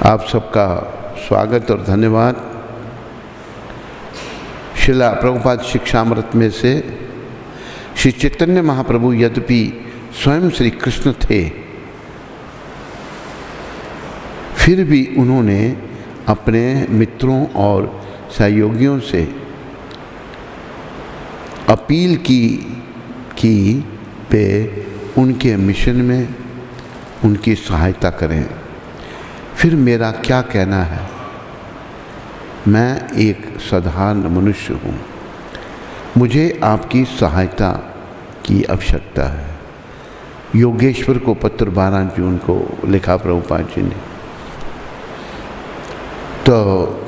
आप सबका स्वागत और धन्यवाद। शिला प्रभुपाद शिक्षामृत में से श्री चैतन्य महाप्रभु यद्यपि स्वयं श्री कृष्ण थे, फिर भी उन्होंने अपने मित्रों और सहयोगियों से अपील की पे उनके मिशन में उनकी सहायता करें। फिर मेरा क्या कहना है, मैं एक साधारण मनुष्य हूँ, मुझे आपकी सहायता की आवश्यकता है। योगेश्वर को पत्र 12 जून को लिखा प्रभुपाद जी ने। तो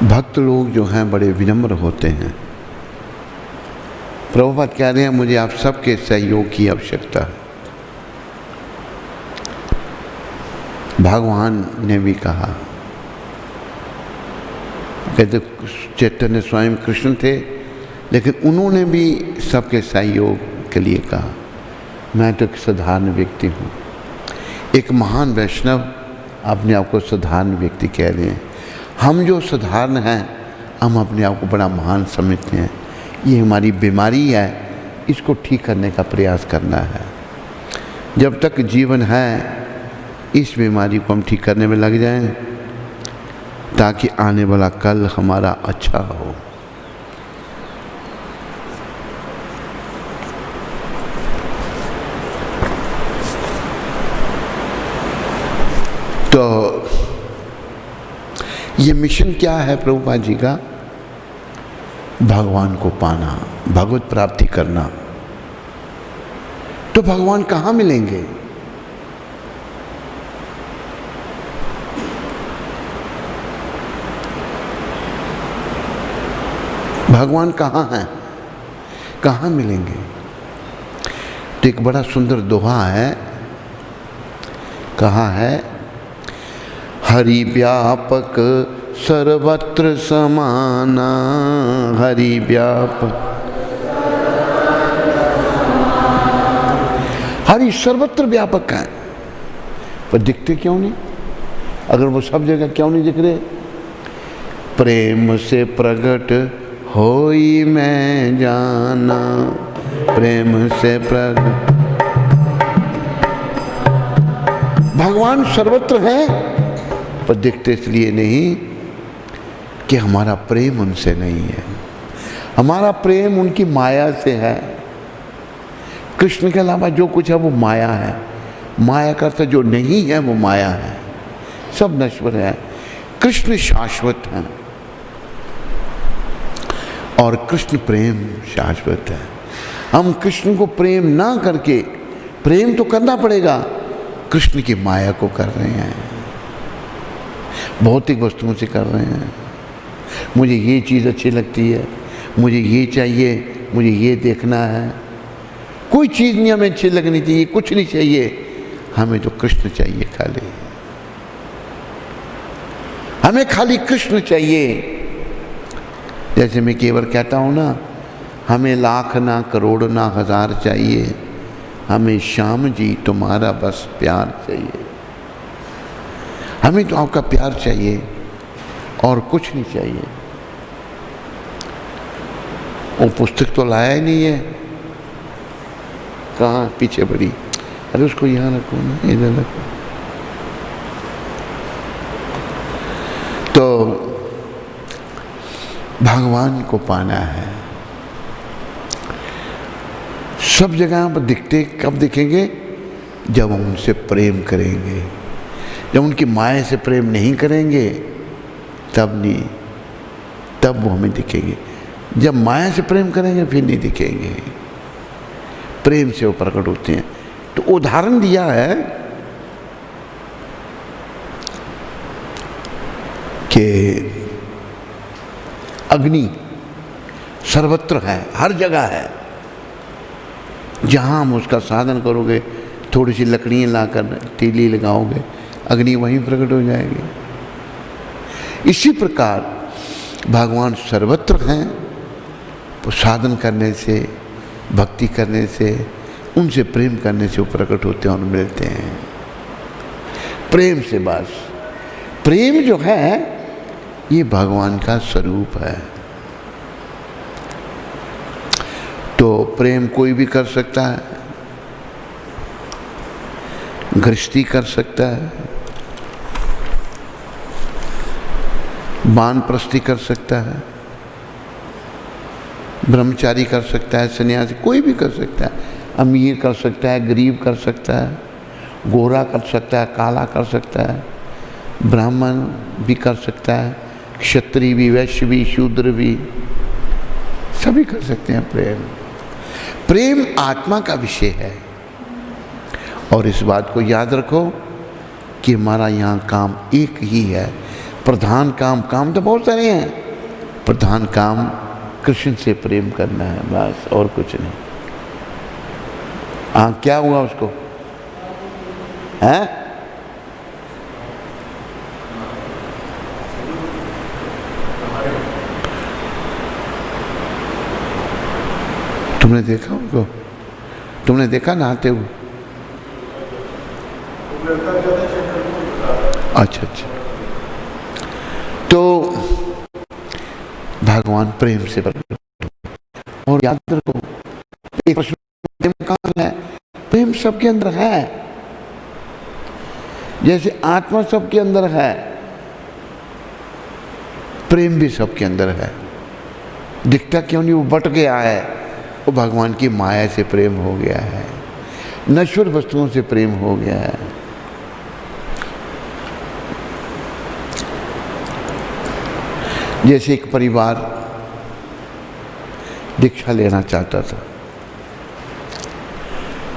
भक्त लोग जो हैं बड़े विनम्र होते हैं। प्रभुपाद कह रहे हैं मुझे आप सबके सहयोग की आवश्यकता है। भगवान ने भी कहा, कहते चैतन्य स्वयं कृष्ण थे, लेकिन उन्होंने भी सबके सहयोग के लिए कहा। मैं तो एक साधारण व्यक्ति हूँ। एक महान वैष्णव अपने आप को साधारण व्यक्ति कह रहे हैं। हम जो साधारण हैं, हम अपने आप को बड़ा महान समझते हैं। ये हमारी बीमारी है, इसको ठीक करने का प्रयास करना है। जब तक जीवन है, इस बीमारी को हम ठीक करने में लग जाएं, ताकि आने वाला कल हमारा अच्छा हो। तो ये मिशन क्या है प्रभुपाद जी का? भगवान को पाना, भगवत प्राप्ति करना। तो भगवान कहाँ मिलेंगे? भगवान कहाँ हैं, कहाँ मिलेंगे? तो एक बड़ा सुंदर दोहा है, कहा है, हरि व्यापक सर्वत्र समाना, हरि व्यापक। हरि सर्वत्र व्यापक है, पर दिखते क्यों नहीं? अगर वो सब जगह क्यों नहीं दिख रहे? प्रेम से प्रकट होई मैं जाना, प्रेम से प्रकट। भगवान सर्वत्र हैं, पर दिखते इसलिए नहीं कि हमारा प्रेम उनसे नहीं है। हमारा प्रेम उनकी माया से है। कृष्ण के अलावा जो कुछ है वो माया है। माया का अर्थ जो नहीं है वो माया है। सब नश्वर है। कृष्ण शाश्वत है और कृष्ण प्रेम शाश्वत है। हम कृष्ण को प्रेम ना करके, प्रेम तो करना पड़ेगा, कृष्ण की माया को कर रहे हैं, भौतिक वस्तुओं से कर रहे हैं। मुझे ये चीज़ अच्छी लगती है, मुझे ये चाहिए, मुझे ये देखना है। कोई चीज़ नहीं हमें अच्छी लगनी चाहिए, कुछ नहीं चाहिए, हमें तो कृष्ण चाहिए खाली। हमें खाली कृष्ण चाहिए। जैसे मैं केवल कहता हूँ ना, हमें लाख ना करोड़ ना हजार चाहिए, हमें श्याम जी तुम्हारा बस प्यार चाहिए। हमें तो आपका प्यार चाहिए और कुछ नहीं चाहिए। वो पुस्तक तो लाया ही नहीं है, कहाँ पीछे पड़ी? अरे उसको यहाँ रखो ना, इधर रखो। तो भगवान को पाना है। सब जगह पर दिखते कब दिखेंगे? जब हम उनसे प्रेम करेंगे। जब उनकी माया से प्रेम नहीं करेंगे तब नहीं, तब वो हमें दिखेंगे। जब माया से प्रेम करेंगे फिर नहीं दिखेंगे। प्रेम से वो प्रकट होते हैं। तो उदाहरण दिया है कि अग्नि सर्वत्र है, हर जगह है। जहाँ हम उसका साधन करोगे, थोड़ी सी लकड़ियाँ लाकर तीली लगाओगे, अग्नि वहीं प्रकट हो जाएगी। इसी प्रकार भगवान सर्वत्र हैं, तो साधन करने से, भक्ति करने से, उनसे प्रेम करने से वो प्रकट होते हैं और मिलते हैं। प्रेम से बस। प्रेम जो है ये भगवान का स्वरूप है। तो प्रेम कोई भी कर सकता है, गृहस्थी कर सकता है, वानप्रस्थी कर सकता है, ब्रह्मचारी कर सकता है, सन्यासी कोई भी कर सकता है, अमीर कर सकता है, गरीब कर सकता है, गोरा कर सकता है, काला कर सकता है, ब्राह्मण भी कर सकता है, क्षत्रिय भी, वैश्य भी, शूद्र भी, सभी कर सकते हैं प्रेम। प्रेम आत्मा का विषय है। और इस बात को याद रखो कि हमारा यहाँ काम एक ही है। प्रधान काम तो बहुत सारे हैं, प्रधान काम कृष्ण से प्रेम करना है बस, और कुछ नहीं। हाँ, क्या हुआ उसको? है तुमने देखा उनको? तुमने देखा नहाते हुए? अच्छा। तो भगवान प्रेम से प्रकट। और याद रखो, एक प्रश्न, प्रेम कहाँ है? प्रेम सबके अंदर है। जैसे आत्मा सबके अंदर है, प्रेम भी सबके अंदर है। दिखता क्यों नहीं? वो बट गया है, वो भगवान की माया से प्रेम हो गया है, नश्वर वस्तुओं से प्रेम हो गया है। जैसे एक परिवार दीक्षा लेना चाहता था,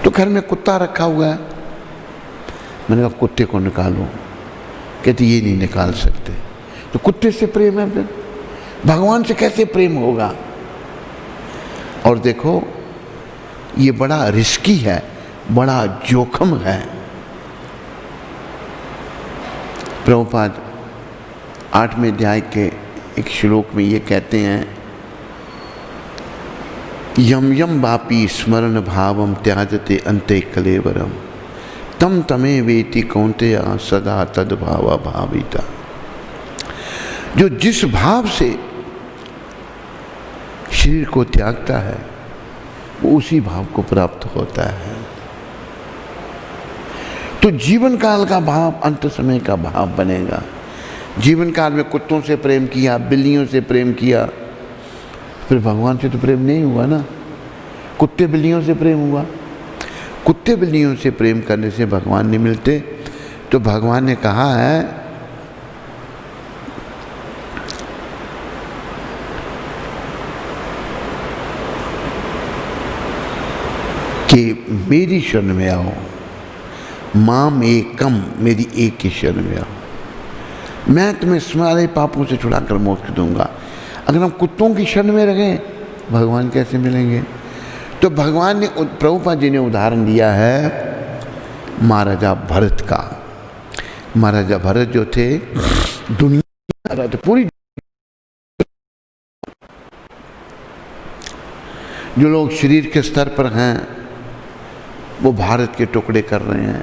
तो घर में कुत्ता रखा हुआ है। मैंने कहा कुत्ते को निकालो, कहते ये नहीं निकाल सकते। तो कुत्ते से प्रेम है, फिर भगवान से कैसे प्रेम होगा? और देखो, ये बड़ा रिस्की है, बड़ा जोखिम है। प्रभुपाद 8वें अध्याय के एक श्लोक में ये कहते हैं, यम यम वापी स्मरण भावम त्याजते अन्ते कलेवरम तम तमे वेति कौन्तेय सदा तद भावा भाविता। जो जिस भाव से शरीर को त्यागता है, वो उसी भाव को प्राप्त होता है। तो जीवन काल का भाव अंत समय का भाव बनेगा। जीवन काल में कुत्तों से प्रेम किया, बिल्लियों से प्रेम किया, फिर भगवान से तो प्रेम नहीं हुआ ना। कुत्ते बिल्लियों से प्रेम हुआ। कुत्ते बिल्लियों से प्रेम करने से भगवान नहीं मिलते। तो भगवान ने कहा है कि मेरी शरण में आओ, माम एकम, मेरी एक की शरण में आओ, मैं तुम्हें सारे पापों से छुड़ाकर मोक्ष दूंगा। अगर हम कुत्तों की शरण में रहें, भगवान कैसे मिलेंगे? तो भगवान ने, प्रभुपाद जी ने उदाहरण दिया है महाराजा भरत का। महाराजा भरत जो थे, दुनिया तो पूरी, जो लोग शरीर के स्तर पर हैं वो भारत के टुकड़े कर रहे हैं।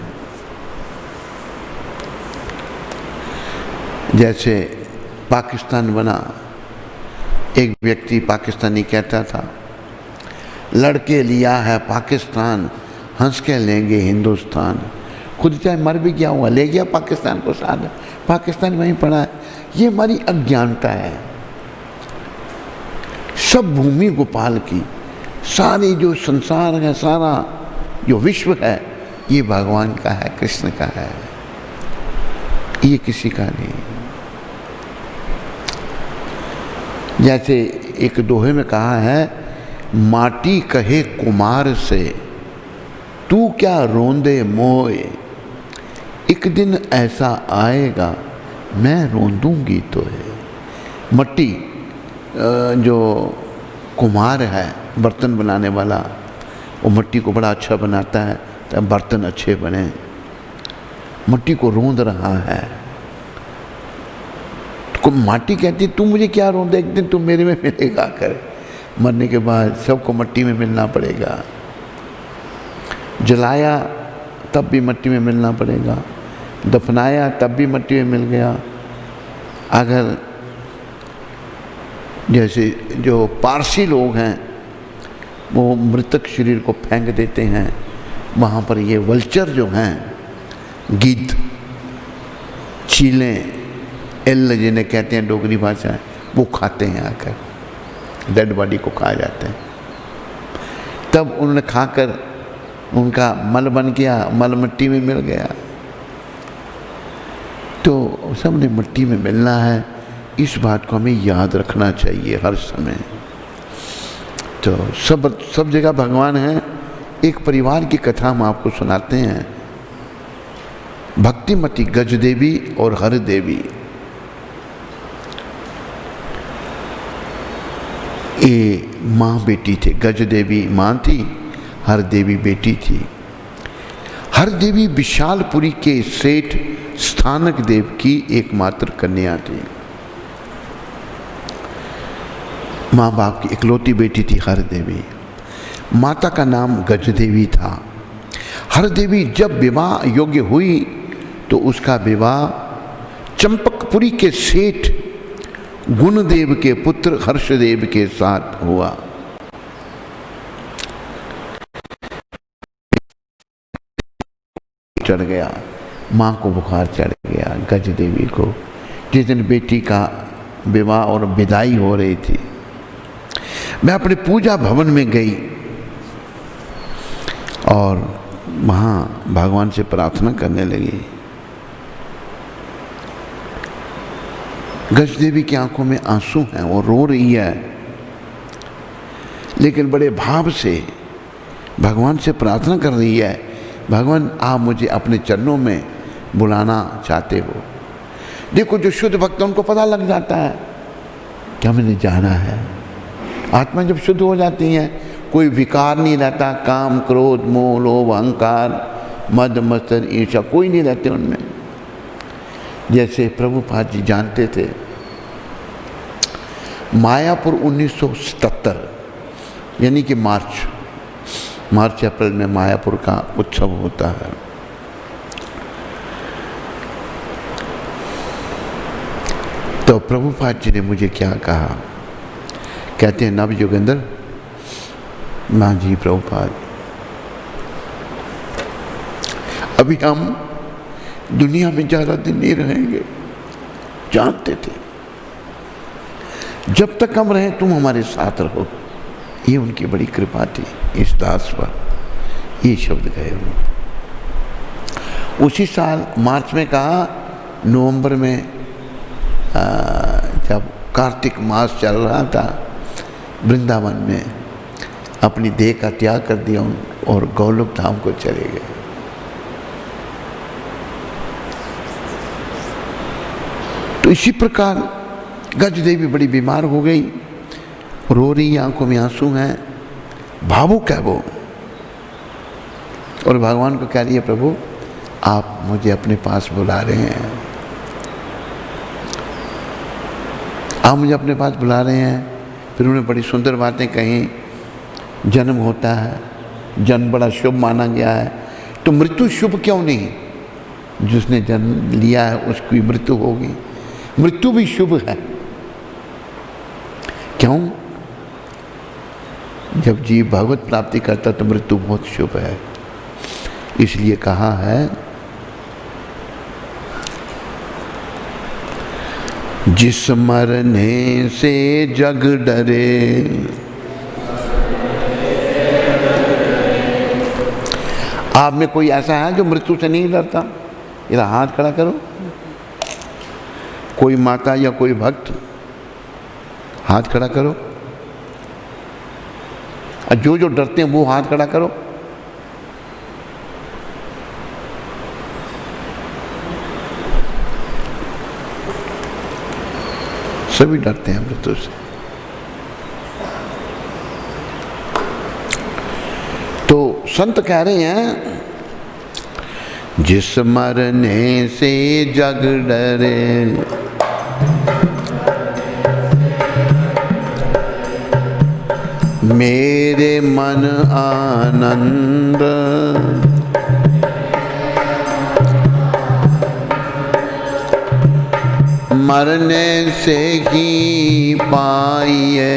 जैसे पाकिस्तान बना, एक व्यक्ति पाकिस्तानी कहता था, लड़के लिया है पाकिस्तान, हंस के लेंगे हिंदुस्तान। खुद चाहे मर भी गया हुआ, ले गया पाकिस्तान को साथ, पाकिस्तान वहीं पड़ा है। ये हमारी अज्ञानता है। सब भूमि गोपाल की, सारी जो संसार है, सारा जो विश्व है, ये भगवान का है, कृष्ण का है, ये किसी का नहीं। जैसे एक दोहे में कहा है, माटी कहे कुमार से तू क्या रोंदे मोए, एक दिन ऐसा आएगा मैं रोंदूंगी तो है। मट्टी, जो कुम्हार है, बर्तन बनाने वाला, वो मिट्टी को बड़ा अच्छा बनाता है तब बर्तन अच्छे बने। मिट्टी को रोंद रहा है, तो माटी कहती तू मुझे क्या रोंद, एक दिन तू मेरे में मिलेगा कर। मरने के बाद सबको मिट्टी में मिलना पड़ेगा। जलाया तब भी मिट्टी में मिलना पड़ेगा, दफनाया तब भी मट्टी में मिल गया। अगर जैसे जो पारसी लोग हैं वो मृतक शरीर को फेंक देते हैं, वहाँ पर ये वल्चर जो हैं, गिद्ध, चीलें, एल जिन्हें कहते हैं डोगरी भाषा है, वो खाते हैं, आकर डेड बॉडी को खा जाते हैं। तब उन्होंने खाकर उनका मल बन गया, मल मिट्टी में मिल गया। तो सबने मिट्टी में मिलना है, इस बात को हमें याद रखना चाहिए हर समय। तो सब जगह भगवान है। एक परिवार की कथा हम आपको सुनाते हैं। भक्तिमती गज देवी और हर देवी, ये माँ बेटी थे। गज देवी माँ थी, हर देवी बेटी थी। हर देवी विशालपुरी के सेठ स्थानक देव की एकमात्र कन्या थी। माँ बाप की इकलौती बेटी थी हर देवी। माता का नाम गज देवी था। हर देवी जब विवाह योग्य हुई तो उसका विवाह चंपकपुरी के सेठ गुणदेव के पुत्र हर्षदेव के साथ हुआ। चढ़ गया, माँ को बुखार चढ़ गया गज देवी को। जिस दिन बेटी का विवाह और विदाई हो रही थी, मैं अपने पूजा भवन में गई और वहाँ भगवान से प्रार्थना करने लगी। गज देवी की आंखों में आंसू हैं, वो रो रही है, लेकिन बड़े भाव से भगवान से प्रार्थना कर रही है, भगवान आप मुझे अपने चरणों में बुलाना चाहते हो। देखो जो शुद्ध भक्त उनको पता लग जाता है कि हमें जाना है। आत्मा जब शुद्ध हो जाती है, कोई विकार नहीं रहता, काम क्रोध मोह लोभ अहंकार मद मत्सर ईर्ष्या कोई नहीं रहते उनमें। जैसे प्रभुपाद जी जानते थे, मायापुर 1977 यानी कि मार्च अप्रैल में मायापुर का उत्सव होता है। तो प्रभुपाद जी ने मुझे क्या कहा, कहते हैं नव योगेंद्र, माँ जी प्रभुपाद, अभी हम दुनिया में ज़्यादा दिन नहीं रहेंगे, जानते थे। जब तक हम रहें तुम हमारे साथ रहो। ये उनकी बड़ी कृपा थी इस दास पर, ये शब्द गए उन्होंने। उसी साल मार्च में कहा, नवंबर में जब कार्तिक मास चल रहा था, वृंदावन में अपनी देह का त्याग कर दिया और गोलोक धाम को चले गए। तो इसी प्रकार गज देवी बड़ी बीमार हो गई, रो रही, आंखों में आंसू हैं, भावुक है वो, और भगवान को कह रही है, प्रभु आप मुझे अपने पास बुला रहे हैं, आप मुझे अपने पास बुला रहे हैं। फिर उन्होंने बड़ी सुंदर बातें कही, जन्म होता है, जन्म बड़ा शुभ माना गया है, तो मृत्यु शुभ क्यों नहीं? जिसने जन्म लिया है उसकी मृत्यु होगी, मृत्यु भी शुभ है। क्यों? जब जीव भगवत प्राप्ति करता तो मृत्यु बहुत शुभ है। इसलिए कहा है, जिस मरने से जग डरे, आप में कोई ऐसा है जो मृत्यु से नहीं डरता? इधर हाथ खड़ा करो। कोई माता या कोई भक्त, हाथ खड़ा करो। और जो जो डरते हैं वो हाथ खड़ा करो। सभी डरते हैं मृत्यु से। तो संत कह रहे हैं, जिस मरने से जग डरे, मेरे मन आनंद मरने से ही पाइए,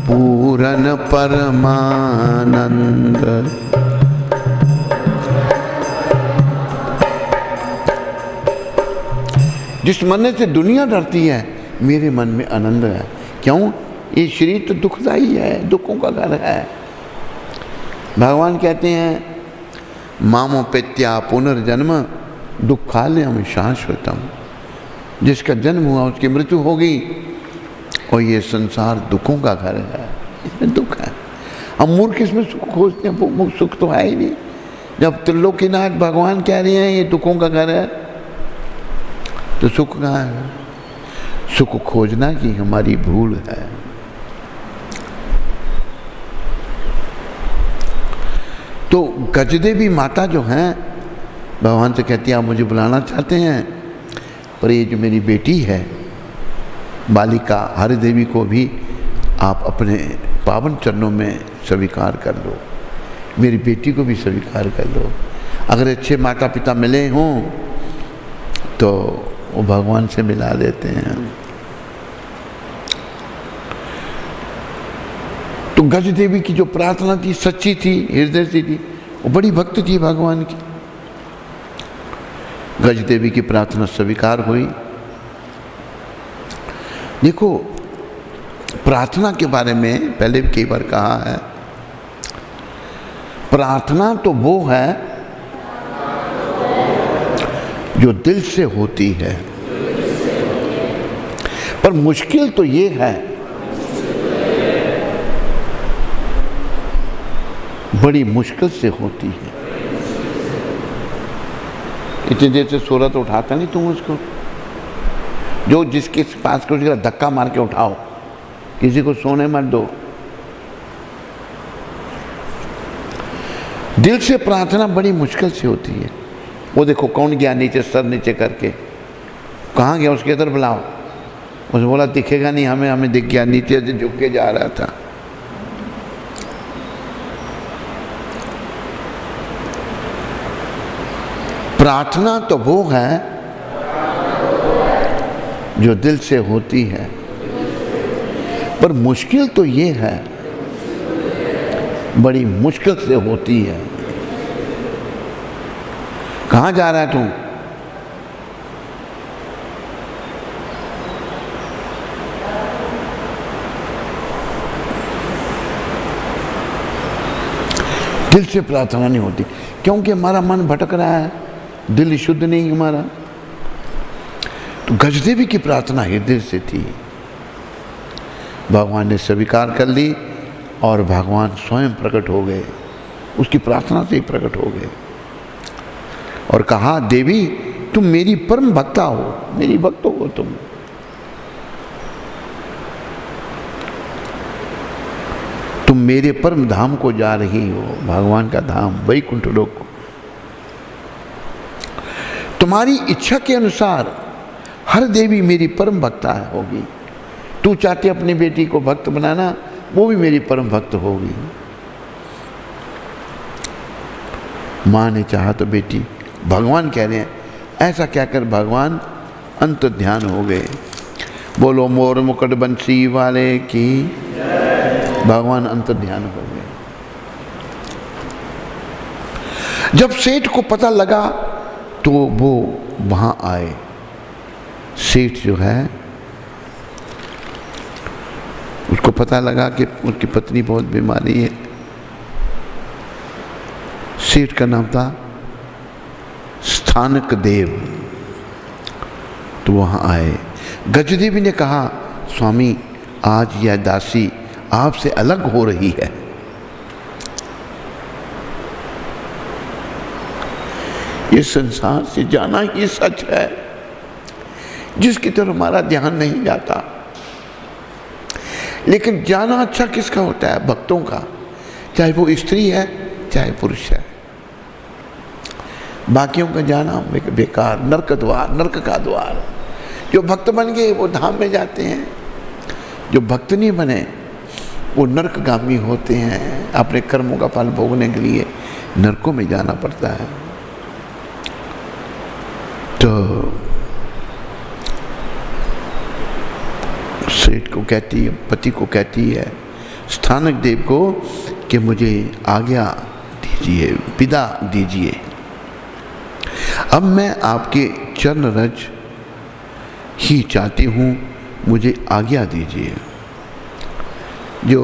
पूरन परमानंद। जिस मरने से दुनिया डरती है, मेरे मन में आनंद है। क्यों? ये शरीर तो दुखदाई है, दुखों का घर है। भगवान कहते हैं मामोपेत्या पुनर्जन्म दुखालयम शाश्वतम। जिसका जन्म हुआ उसकी मृत्यु होगी, और ये संसार दुखों का घर है, इसमें दुख है। हम मूर्ख इसमें सुख खोजते हैं, सुख तो है ही नहीं। जब त्रिलोकीनाथ भगवान कह रहे हैं ये दुखों का घर है, तो सुख कहाँ है? सुख खोजना की हमारी भूल है। तो गजदेवी माता जो हैं, भगवान से कहती है आप मुझे बुलाना चाहते हैं, पर ये जो मेरी बेटी है बालिका हरिदेवी को भी आप अपने पावन चरणों में स्वीकार कर लो, मेरी बेटी को भी स्वीकार कर लो। अगर अच्छे माता पिता मिले हों तो वो भगवान से मिला देते हैं। तो गज देवी की जो प्रार्थना थी सच्ची थी, हृदय से थी, वो बड़ी भक्त थी भगवान की। गज देवी की प्रार्थना स्वीकार हुई। देखो, प्रार्थना के बारे में पहले भी कई बार कहा है, प्रार्थना तो वो है जो दिल से होती है, पर मुश्किल तो ये है, बड़ी मुश्किल से होती है। इतनी देर से सोरा तो उठाता नहीं तुम उसको, जो जिसके पास को उसका धक्का मार के उठाओ, किसी को सोने मत दो। दिल से प्रार्थना बड़ी मुश्किल से होती है। वो देखो कौन गया नीचे, सर नीचे करके, कहाँ गया उसके इधर बुलाओ। उसने बोला दिखेगा नहीं हमें, हमें दिख गया, नीचे से झुक के जा रहा था। प्रार्थना तो वो है जो दिल से होती है, पर मुश्किल तो ये है, बड़ी मुश्किल से होती है। कहाँ जा रहा है तू? दिल से प्रार्थना नहीं होती, क्योंकि हमारा मन भटक रहा है, दिल शुद्ध नहीं हमारा। तो गजदेवी की प्रार्थना हृदय से थी, भगवान ने स्वीकार कर ली और भगवान स्वयं प्रकट हो गए, उसकी प्रार्थना से ही प्रकट हो गए और कहा देवी तुम मेरी परम भक्ता हो, मेरी भक्त हो तुम मेरे परम धाम को जा रही हो, भगवान का धाम वैकुंठ लोक को। तुम्हारी इच्छा के अनुसार हर देवी मेरी परम भक्ता होगी। तू चाहती अपनी बेटी को भक्त बनाना, वो भी मेरी परम भक्त होगी। माँ ने चाहा तो बेटी, भगवान कह रहे हैं, ऐसा कहकर भगवान अंत ध्यान हो गए। बोलो मोर मुकुट बंसी वाले की, भगवान अंत ध्यान हो गए। जब सेठ को पता लगा तो वो वहां आए। सेठ जो है उसको पता लगा कि उसकी पत्नी बहुत बीमारी है। सेठ का नाम था स्थानक देव। तो वहां आए। गजदेवी ने कहा स्वामी आज यह दासी आपसे अलग हो रही है। ये संसार से जाना ही सच है, जिसकी तरफ हमारा ध्यान नहीं जाता। लेकिन जाना अच्छा किसका होता है? भक्तों का, चाहे वो स्त्री है चाहे पुरुष है। बाकियों का जाना बेकार, नरक द्वार, नरक का द्वार। जो भक्त बन गए वो धाम में जाते हैं, जो भक्त नहीं बने वो नरकगामी होते हैं, अपने कर्मों का फल भोगने के लिए नरकों में जाना पड़ता है। तो सेठ को कहती है, पति को कहती है स्थानक देव को कि मुझे आज्ञा दीजिए, विदा दीजिए। अब मैं आपके चरण रज ही चाहती हूँ, मुझे आज्ञा दीजिए। जो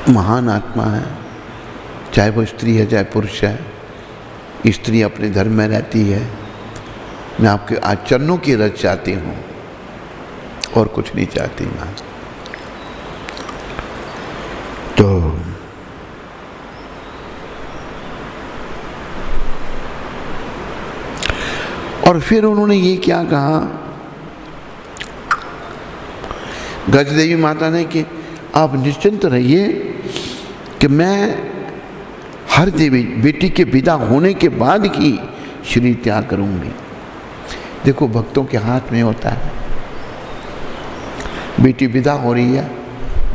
महान आत्मा है, चाहे वो स्त्री है चाहे पुरुष है, स्त्री अपने धर्म में रहती है, मैं आपके आचरणों की रज चाहती हूँ और कुछ नहीं चाहती मैं। तो और फिर उन्होंने ये क्या कहा, गजदेवी माता ने कि आप निश्चिंत रहिए कि मैं हर देवी बेटी के विदा होने के बाद ही शरीर त्याग करूंगी। देखो भक्तों के हाथ में होता है, बेटी विदा हो रही है,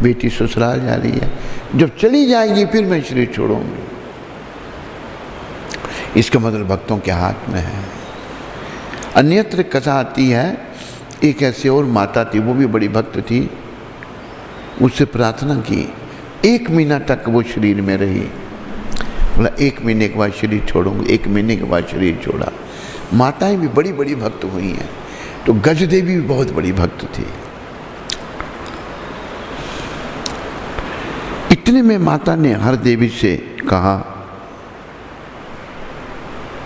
बेटी ससुराल जा रही है, जब चली जाएगी फिर मैं शरीर छोड़ूंगी। इसका मतलब भक्तों के हाथ में है। अन्यत्र कथा आती है, एक ऐसी और माता थी, वो भी बड़ी भक्त थी, उससे प्रार्थना की, 1 महीना तक वो शरीर में रही। बोला 1 महीने के बाद शरीर छोड़ूंगी, 1 महीने के बाद शरीर छोड़ा। माताएं भी बड़ी बड़ी भक्त हुई हैं। तो गजदेवी भी बहुत बड़ी भक्त थी। इतने में माता ने हर देवी से कहा,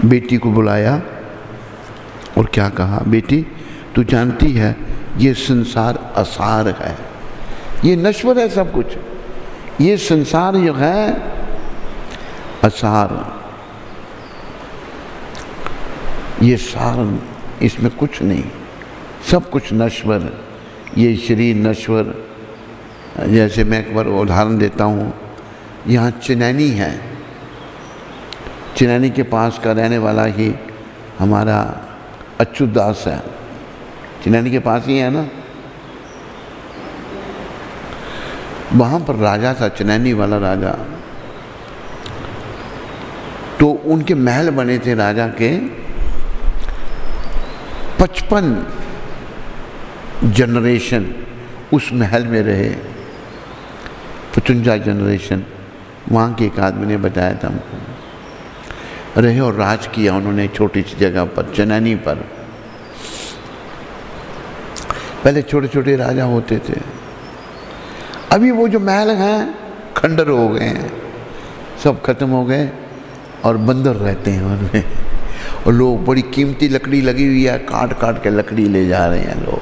बेटी को बुलाया और क्या कहा, बेटी तू जानती है ये संसार असार है, ये नश्वर है सब कुछ, ये संसार जो है असार, ये सार, इसमें कुछ नहीं, सब कुछ नश्वर, ये शरीर नश्वर। जैसे मैं एक बार उदाहरण देता हूँ, यहाँ चिनैनी है, चिनैनी के पास का रहने वाला ही हमारा अच्युतदास है, चिनैनी के पास ही है ना। वहाँ पर राजा था, चिनैनी वाला राजा, तो उनके महल बने थे राजा के, 55 जनरेशन उस महल में रहे, 55 जनरेशन। वहाँ के एक आदमी ने बताया था हमको, रहे और राज किया उन्होंने छोटी सी जगह पर, चिनैनी पर। पहले छोटे छोटे राजा होते थे, अभी वो जो महल हैं खंडर हो गए हैं, सब खत्म हो गए और बंदर रहते हैं उनमें, और लोग, बड़ी कीमती लकड़ी लगी हुई है, काट काट के लकड़ी ले जा रहे हैं लोग।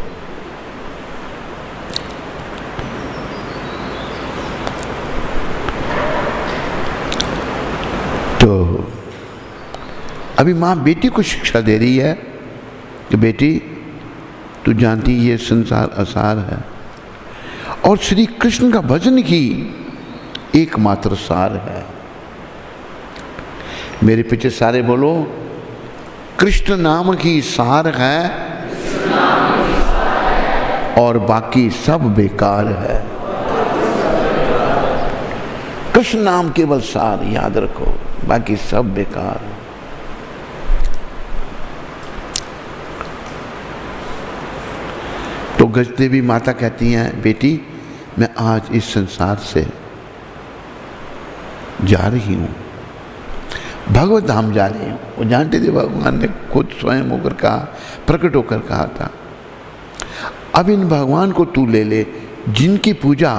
तो अभी माँ बेटी को शिक्षा दे रही है कि बेटी तू जानती ये संसार असार है और श्री कृष्ण का भजन ही एकमात्र सार है। मेरे पीछे सारे बोलो, कृष्ण नाम की सार है और बाकी सब बेकार है। कृष्ण नाम केवल सार, याद रखो, बाकी सब बेकार। तो गजदेवी माता कहती हैं, बेटी मैं आज इस संसार से जा रही हूँ, भगवत धाम जा रही हूँ। वो जानते थे, भगवान ने खुद स्वयं होकर कहा, प्रकट होकर कहा था, अब इन भगवान को तू ले ले, जिनकी पूजा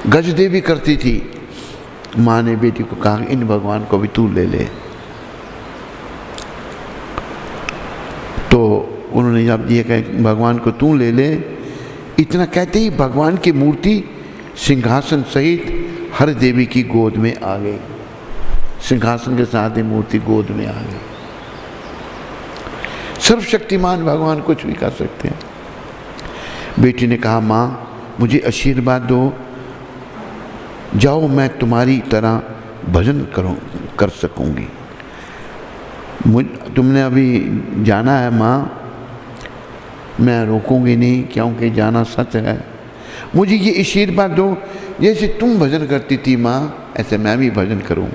गजदेवी करती थी। माँ ने बेटी को कहा, इन भगवान को भी तू ले ले। तो उन्होंने जब ये कहा भगवान को तू ले ले, इतना कहते ही भगवान की मूर्ति सिंहासन सहित हर देवी की गोद में आ गई। सिंहासन के साथ ही मूर्ति गोद में आ गई। सर्वशक्तिमान भगवान कुछ भी कर सकते हैं। बेटी ने कहा, माँ मुझे आशीर्वाद दो, जाओ मैं तुम्हारी तरह भजन कर सकूंगी। तुमने अभी जाना है माँ, मैं रोकूंगी नहीं, क्योंकि जाना सच है। मुझे ये आशीर्वाद दो, जैसे तुम भजन करती थी माँ, ऐसे मैं भी भजन करूं।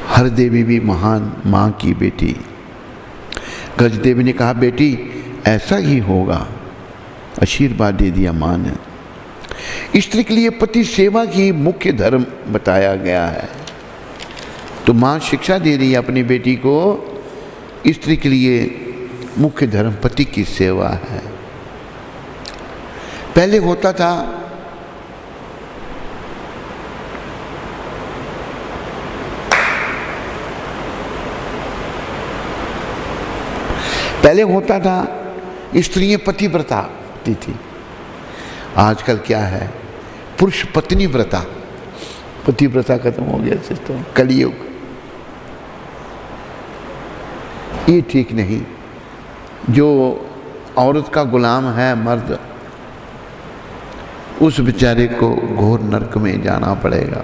हर देवी भी महान माँ की बेटी। गज देवी ने कहा, बेटी ऐसा ही होगा। आशीर्वाद दे दिया माँ ने। स्त्री के लिए पति सेवा की मुख्य धर्म बताया गया है। तो माँ शिक्षा दे रही है अपनी बेटी को, स्त्री के लिए मुख्य धर्म पति की सेवा है। पहले होता था स्त्रियां पतिव्रता होती थी। आजकल क्या है, पुरुष पत्नी व्रता। पतिव्रता खत्म हो गया सिस्टम, कलयुग। ये ठीक नहीं। जो औरत का गुलाम है मर्द, उस बेचारे को घोर नरक में जाना पड़ेगा।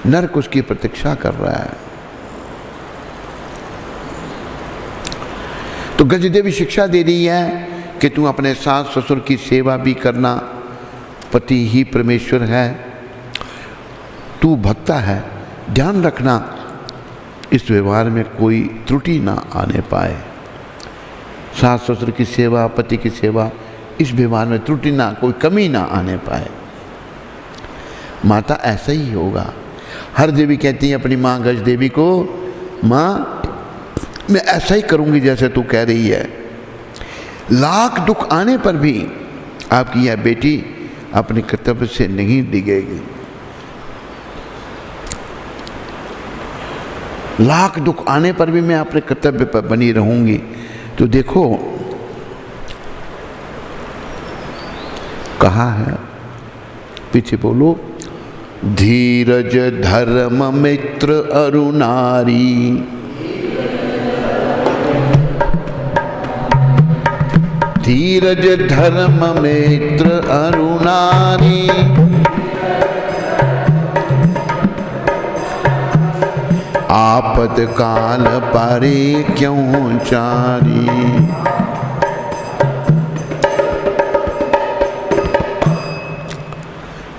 नरक उसकी प्रतीक्षा कर रहा है। तो गजदेवी शिक्षा दे रही है कि तू अपने सास ससुर की सेवा भी करना, पति ही परमेश्वर है, तू भक्ता है, ध्यान रखना इस व्यवहार में कोई त्रुटि ना आने पाए। सास ससुर की सेवा, पति की सेवा, इस व्यवहार में त्रुटि ना, कोई कमी ना आने पाए। माता ऐसा ही होगा। हर देवी कहती है अपनी माँ गज देवी को, माँ मैं ऐसा ही करूंगी जैसे तू कह रही है। लाख दुख आने पर भी आपकी यह बेटी अपने कर्तव्य से नहीं डिगेगी। लाख दुख आने पर भी मैं अपने कर्तव्य पर बनी रहूंगी। तो देखो कहा है, पीछे बोलो, धीरज धर्म मित्र अरु नारी, धीरज धर्म मित्र अरु नारी, आपद काल पारे क्यों चारी।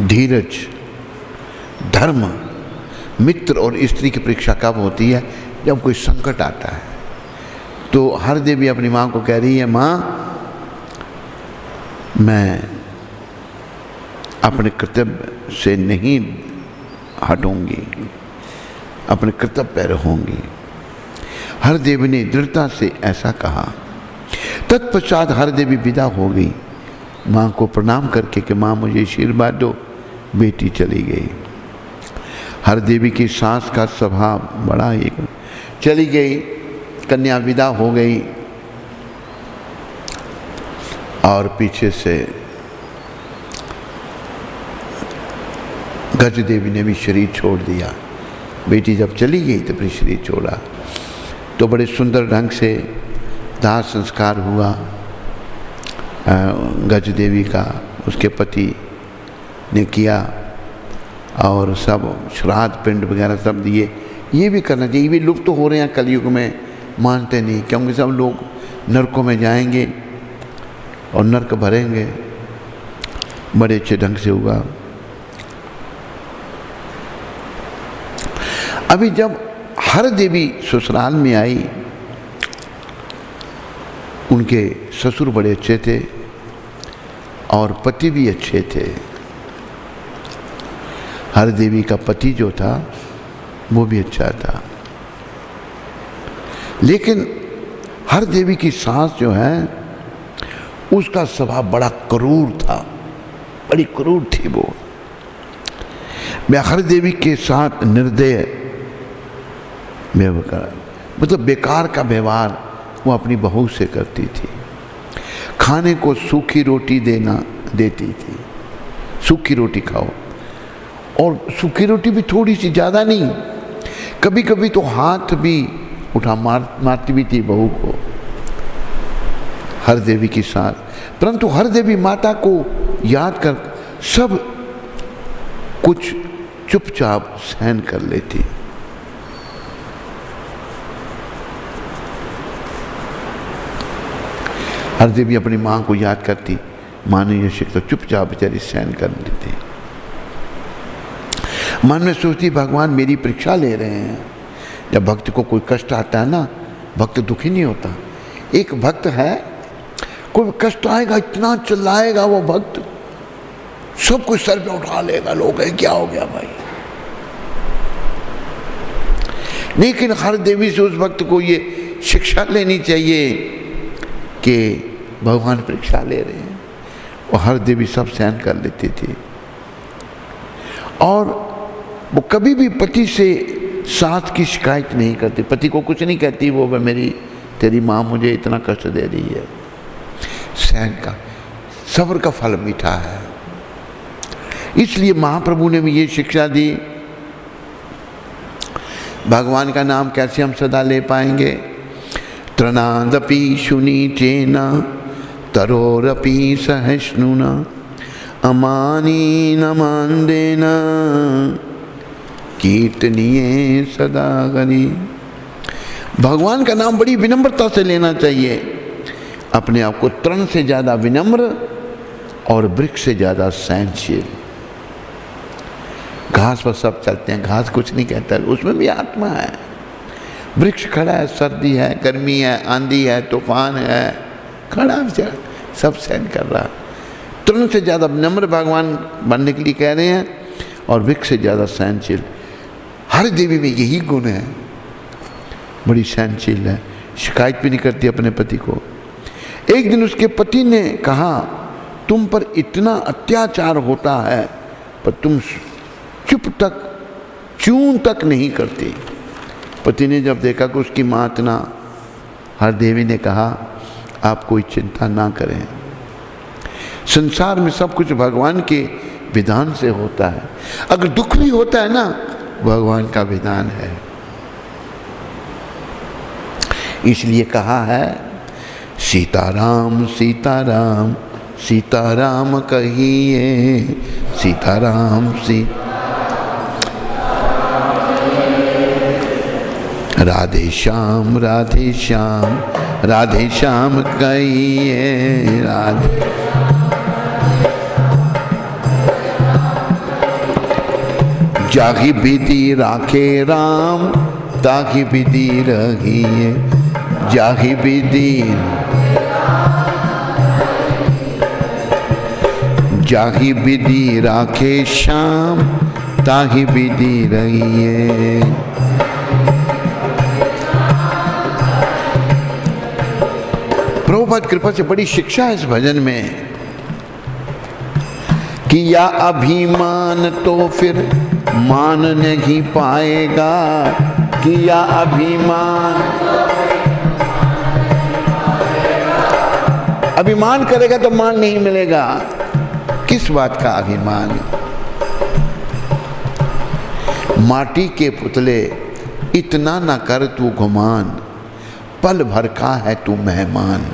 धीरज, धर्म, मित्र और स्त्री की परीक्षा कब होती है? जब कोई संकट आता है। तो हर देवी अपनी माँ को कह रही है, माँ मैं अपने कर्तव्य से नहीं हटूंगी, अपने कर्तव्य पर रहूंगी। हर देवी ने दृढ़ता से ऐसा कहा। तत्पश्चात हर देवी विदा हो गई माँ को प्रणाम करके कि माँ मुझे आशीर्वाद दो। बेटी चली गई। हर देवी की सास का स्वभाव बड़ा ही, चली गई, कन्या विदा हो गई और पीछे से गज देवी ने भी शरीर छोड़ दिया। बेटी जब चली गई तो फिर शरीर छोड़ा। तो बड़े सुंदर ढंग से दाह संस्कार हुआ गज देवी का, उसके पति ने किया और सब श्राद्ध पिंड वगैरह सब दिए। ये भी करना चाहिए। ये भी लुप्त हो रहे हैं कलयुग में, मानते नहीं, क्योंकि सब लोग नरकों में जाएंगे और नरक भरेंगे। बड़े अच्छे ढंग से हुआ। अभी जब हर देवी ससुराल में आई, उनके ससुर बड़े अच्छे थे और पति भी अच्छे थे। हर देवी का पति जो था वो भी अच्छा था, लेकिन हर देवी की सास जो है उसका स्वभाव बड़ा क्रूर था, बड़ी क्रूर थी वो। मैं हर देवी के साथ निर्दय व्यवहार, मतलब बेकार का व्यवहार वो अपनी बहू से करती थी। खाने को सूखी रोटी देती थी, सूखी रोटी खाओ, और सूखी रोटी भी थोड़ी सी, ज़्यादा नहीं। कभी कभी तो हाथ भी उठा मारती भी थी बहू को हर देवी के साथ। परंतु हर देवी माता को याद कर सब कुछ चुपचाप सहन कर लेती। हर देवी अपनी माँ को याद करती, माँ ने यह शिक्षा चुपचाप बेचारी सहन कर लेती। मन में सोचती भगवान मेरी परीक्षा ले रहे हैं। जब भक्त को कोई कष्ट आता है ना, भक्त दुखी नहीं होता। एक भक्त है, कोई कष्ट आएगा इतना चिल्लाएगा वो भक्त, सब कुछ सर पे उठा लेगा, लोग है क्या हो गया भाई। लेकिन हर देवी से उस भक्त को ये शिक्षा लेनी चाहिए कि भगवान परीक्षा ले रहे हैं। और हर देवी सब सहन कर लेती थी और वो कभी भी पति से सास की शिकायत नहीं करती, पति को कुछ नहीं कहती वो मेरी तेरी माँ मुझे इतना कष्ट दे रही है। सहन का, सब्र का फल मीठा है। इसलिए महाप्रभु ने भी ये शिक्षा दी। भगवान का नाम कैसे हम सदा ले पाएंगे? त्रनादपि शुनीचेन तरोरपि सहिष्णुना अमानीन मानदेन कीर्तनीय सदा हरि। भगवान का नाम बड़ी विनम्रता से लेना चाहिए। अपने आप को तृण से ज़्यादा विनम्र और वृक्ष से ज़्यादा सहनशील। घास पर सब चलते हैं, घास कुछ नहीं कहता, उसमें भी आत्मा है। वृक्ष खड़ा है, सर्दी है, गर्मी है, आंधी है, तूफान है, खड़ा है, सब सहन कर रहा है। तृण से ज़्यादा विनम्र भगवान बनने के लिए कह रहे हैं और वृक्ष से ज़्यादा सहनशील। हर देवी में यही गुण है, बड़ी सहनशील है, शिकायत भी नहीं करती अपने पति को। एक दिन उसके पति ने कहा तुम पर इतना अत्याचार होता है पर तुम चूं तक नहीं करती। पति ने जब देखा कि उसकी माँ इतना, हर देवी ने कहा आप कोई चिंता ना करें, संसार में सब कुछ भगवान के विधान से होता है। अगर दुख भी होता है ना, भगवान का विधान है। इसलिए कहा है सीताराम सीताराम सीताराम कहिए, सीताराम राधे श्याम राधे श्याम राधे श्याम कहिए, राधे जागी विधि राखे राम ताकि विधि रहिए, जागी विधि जागी विधि राखे श्याम ताकि विधि रहिए। प्रभुपाद कृपा से बड़ी शिक्षा है इस भजन में। किया अभिमान तो फिर मान नहीं पाएगा, किया अभिमान, अभिमान करेगा तो मान नहीं मिलेगा। किस बात का अभिमान? माटी के पुतले इतना न कर तू गुमान, पल भर का है तू मेहमान।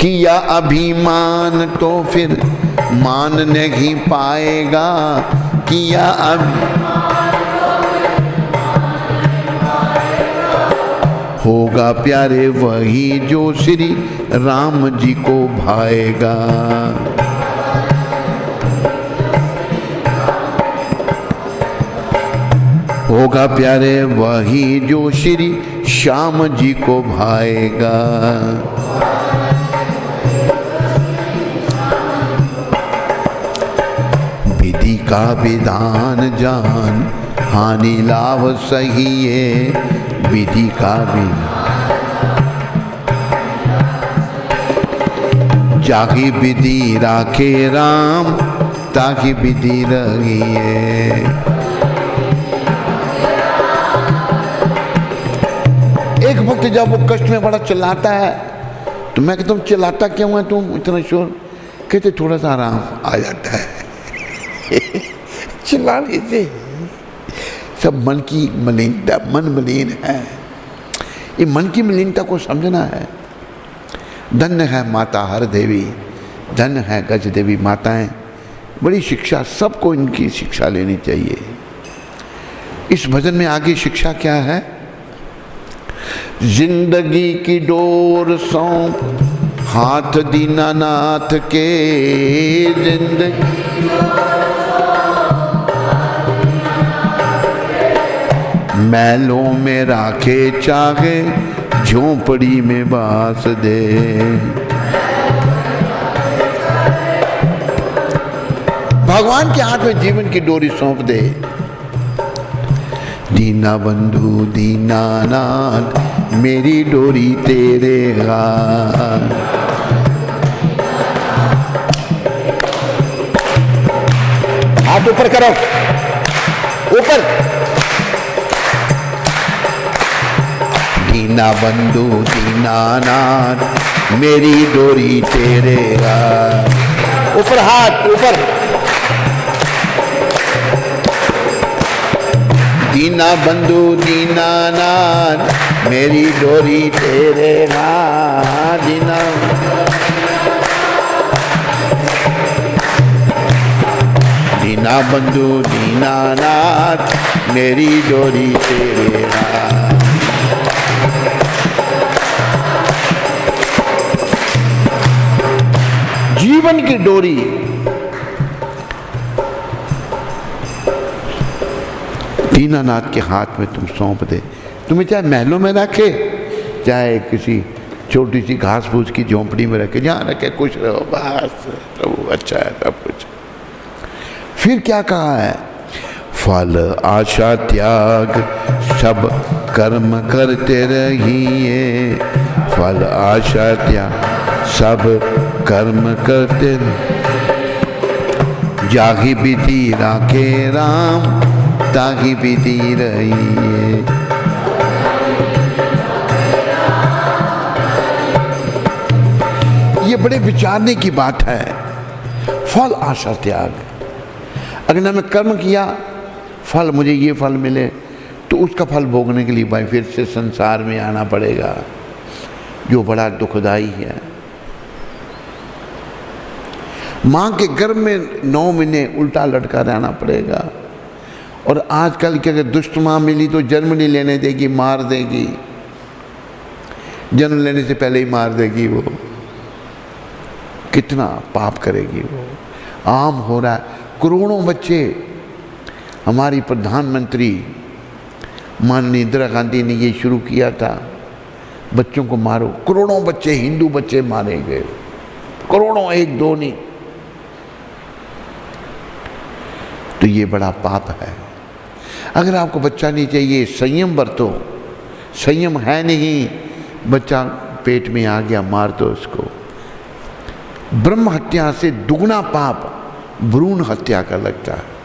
किया अभिमान तो फिर मान नहीं पाएगा, किया होगा प्यारे वही जो श्री राम जी को भाएगा। होगा प्यारे वही जो श्री श्याम जी को भाएगा। विधि का विधान जान हानि लाभ सही है, विधि का विधान जागी विधि राखे राम ताकि विधि रहिए। एक भक्त जब वो कष्ट में बड़ा चिल्लाता है तो मैं कहता हूँ चिल्लाता क्यों है तुम इतना शोर? कहते थोड़ा सा आराम आ जाता है। चिल्ला लेते सब मन की मलिनता, मन मलिन है। ये मन की मलिनता को समझना है। धन्य है माता हर देवी, धन्य है गज देवी माताएं। बड़ी शिक्षा, सबको इनकी शिक्षा लेनी चाहिए। इस भजन में आगे शिक्षा क्या है? जिंदगी की डोर सौंप हाथ दीनानाथ के, जिंदगी मैलों में राखे चाहे झोंपड़ी में बास दे। भगवान के हाथ में जीवन की डोरी सौंप दे। दीना बंधु दीनानाथ मेरी डोरी तेरे हाथ। हाथ ऊपर करो, ऊपर। दीना बंधु दीनानाथ मेरी डोरी तेरे हाथ। ऊपर हाथ, ऊपर। दीना बंधु दीनानाथ मेरी डोरी तेरे हाथ। दीना दीना बंधु दीनानाथ मेरी डोरी तेरे हाथ। जीवन की डोरी दीनानाथ के हाथ में तुम सौंप दे। तुम्हें चाहे महलों में रखे, चाहे किसी छोटी सी घास फूस की झोंपड़ी में रखे, जहाँ रखे खुश रहो, बस प्रभु अच्छा है सब कुछ। फिर क्या कहा है? फल आशा त्याग सब कर्म करते रहिए। फल आशा त्याग सब कर्म करते, जागी विधि राखे राम ताकि विधि रहिए। ये बड़े विचारने की बात है। फल आशा त्याग, अगर मैंने कर्म किया फल, मुझे ये फल मिले, तो उसका फल भोगने के लिए भाई फिर से संसार में आना पड़ेगा, जो बड़ा दुखदाई है। मां के गर्भ में 9 महीने उल्टा लटका रहना पड़ेगा। और आजकल की अगर दुष्ट मां मिली तो जन्म नहीं लेने देगी, मार देगी। जन्म लेने से पहले ही मार देगी वो। कितना पाप करेगी वो। आम हो रहा है। करोड़ों बच्चे, हमारी प्रधानमंत्री माननीय इंदिरा गांधी ने ये शुरू किया था, बच्चों को मारो। करोड़ों बच्चे, हिंदू बच्चे मारे गए, करोड़ों, एक दो नहीं। तो ये बड़ा पाप है। अगर आपको बच्चा नहीं चाहिए, संयम बरतो। संयम है नहीं, बच्चा पेट में आ गया, मार दो उसको। ब्रह्म हत्या से दुगना पाप भ्रूण हत्या का लगता है।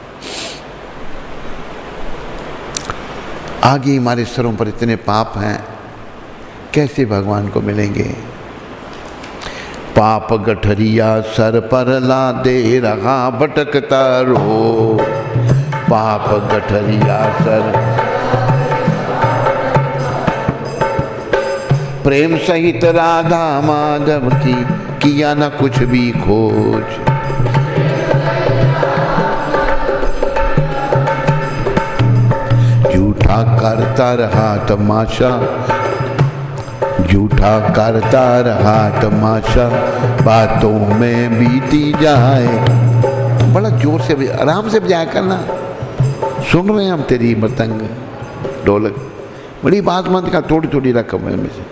आगे हमारे सरों पर इतने पाप हैं, कैसे भगवान को मिलेंगे? पाप गठरिया सर पर ला दे रहा भटकता रो। पाप गठरिया सर, प्रेम सहित राधा माधव की किया न कुछ भी खोज। झूठा करता रहा तमाशा, झूठा करता रहा तमाशा, बातों में बीती जाए। बड़ा जोर से, आराम से बजाया करना। सुन रहे हैं हम तेरी मृदंग ढोलक, बड़ी बात मत का, थोड़ी थोड़ी रकम में से।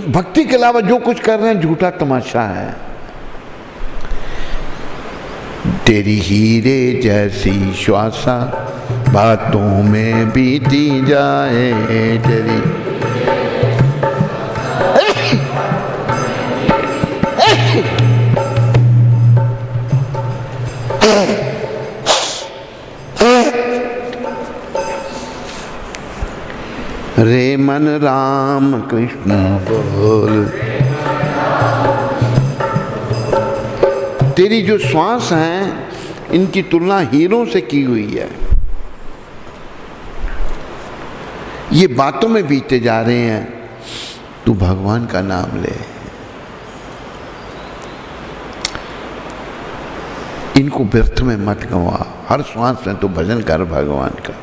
भक्ति के अलावा जो कुछ कर रहे हैं झूठा तमाशा है। तेरी हीरे जैसी श्वासा बातों में बीती जाए। तेरी रे मन राम कृष्ण बोल। तेरी जो श्वास हैं, इनकी तुलना हीरों से की हुई है। ये बातों में बीते जा रहे हैं, तू भगवान का नाम ले। इनको व्यर्थ में मत गंवा, हर श्वास में तू भजन कर भगवान का।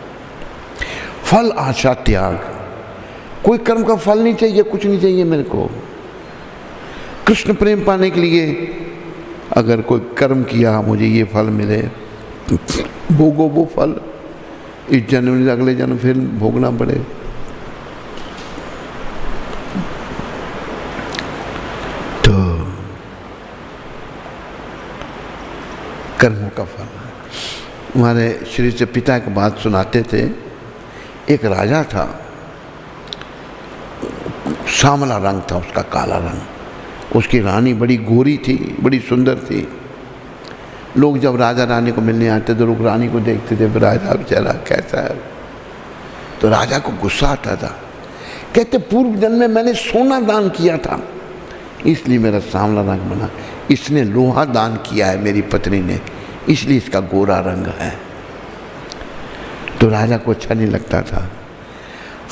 फल आशा त्याग, कोई कर्म का फल नहीं चाहिए, कुछ नहीं चाहिए मेरे को। कृष्ण प्रेम पाने के लिए अगर कोई कर्म किया, मुझे ये फल मिले, भोगो वो फल, इस जन्म में अगले जन्म फिर भोगना पड़े। तो कर्मों का फल। हमारे श्री से पिता एक बात सुनाते थे। एक राजा था, सांवला रंग था उसका, काला रंग। उसकी रानी बड़ी गोरी थी, बड़ी सुंदर थी। लोग जब राजा रानी को मिलने आते तो लोग रानी को देखते थे, फिर राजा बेचारा कैसा है। तो राजा को गुस्सा आता था। कहते पूर्व जन्म में मैंने सोना दान किया था, इसलिए मेरा सांवला रंग बना। इसने लोहा दान किया है मेरी पत्नी ने, इसलिए इसका गोरा रंग है। तो राजा को अच्छा नहीं लगता था।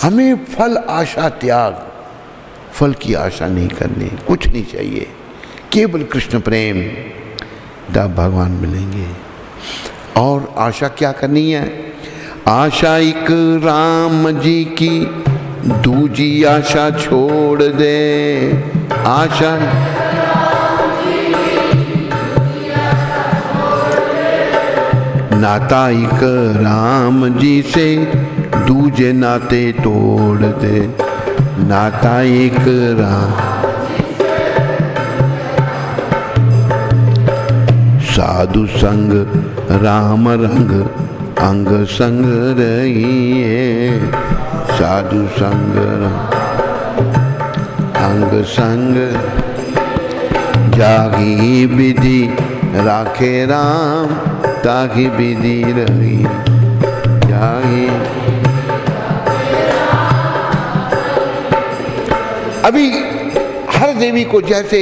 हमें फल आशा त्याग, फल की आशा नहीं करनी, कुछ नहीं चाहिए, केवल कृष्ण प्रेम, तब भगवान मिलेंगे। और आशा क्या करनी है? आशा एक राम जी की, दूजी आशा छोड़ दे। आशा नाता एक राम जी से, दूजे नाते तोड़ दे। नाता एक राम, साधु संग राम रंग, अंग संग रहिए। साधु संग अंग संग, जागी विधि राखे राम, ताकि विधि रही। जागी अभी हर देवी को जैसे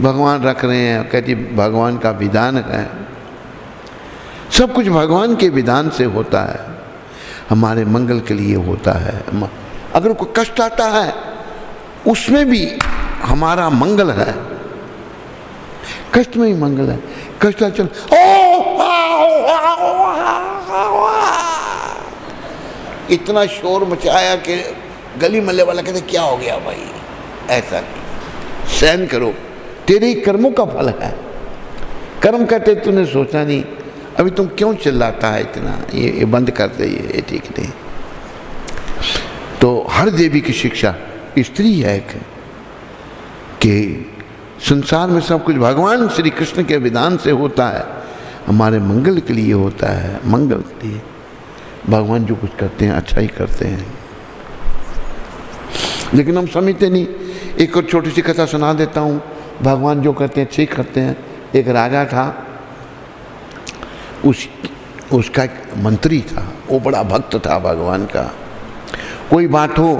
भगवान रख रहे हैं, कहती भगवान का विधान है, सब कुछ भगवान के विधान से होता है, हमारे मंगल के लिए होता है। अगर कोई कष्ट आता है उसमें भी हमारा मंगल है, कष्ट में ही मंगल है। कष्ट चल इतना शोर मचाया कि गली मल्ले वाला कहते क्या हो गया भाई, ऐसा नहीं, सहन करो, तेरे कर्मों का फल है। कर्म करते तूने सोचा नहीं, अभी तुम क्यों चिल्लाता है इतना, ये बंद कर दे, ये ठीक नहीं। तो हर देवी की शिक्षा स्त्री है कि संसार में सब कुछ भगवान श्री कृष्ण के विधान से होता है, हमारे मंगल के लिए होता है, मंगल के लिए। भगवान जो कुछ करते हैं अच्छा ही करते हैं, लेकिन हम समझते नहीं। एक और छोटी सी कथा सुना देता हूँ। भगवान जो करते हैं ठीक करते हैं। एक राजा था, उसका एक मंत्री था, वो बड़ा भक्त था भगवान का। कोई बात हो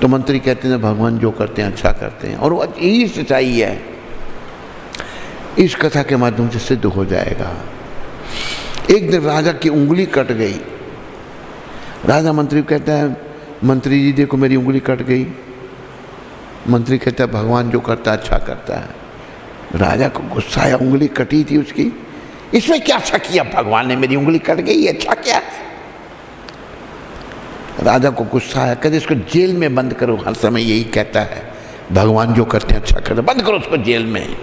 तो मंत्री कहते हैं भगवान जो करते हैं अच्छा करते हैं, और वो यही सच्चाई है। इस कथा के माध्यम से सिद्ध हो जाएगा। एक दिन राजा की उंगली कट गई। राजा मंत्री को कहता है मंत्री जी देखो मेरी उंगली कट गई। मंत्री कहता है भगवान जो करता है अच्छा करता है। राजा को गुस्सा आया, उंगली कटी थी उसकी, इसमें क्या अच्छा किया, भगवान ने मेरी उंगली कट गई, अच्छा क्या। राजा को गुस्सा आया, कहते इसको जेल में बंद करो, हर समय यही कहता है भगवान जो करते हैं अच्छा करते, बंद करो उसको जेल में।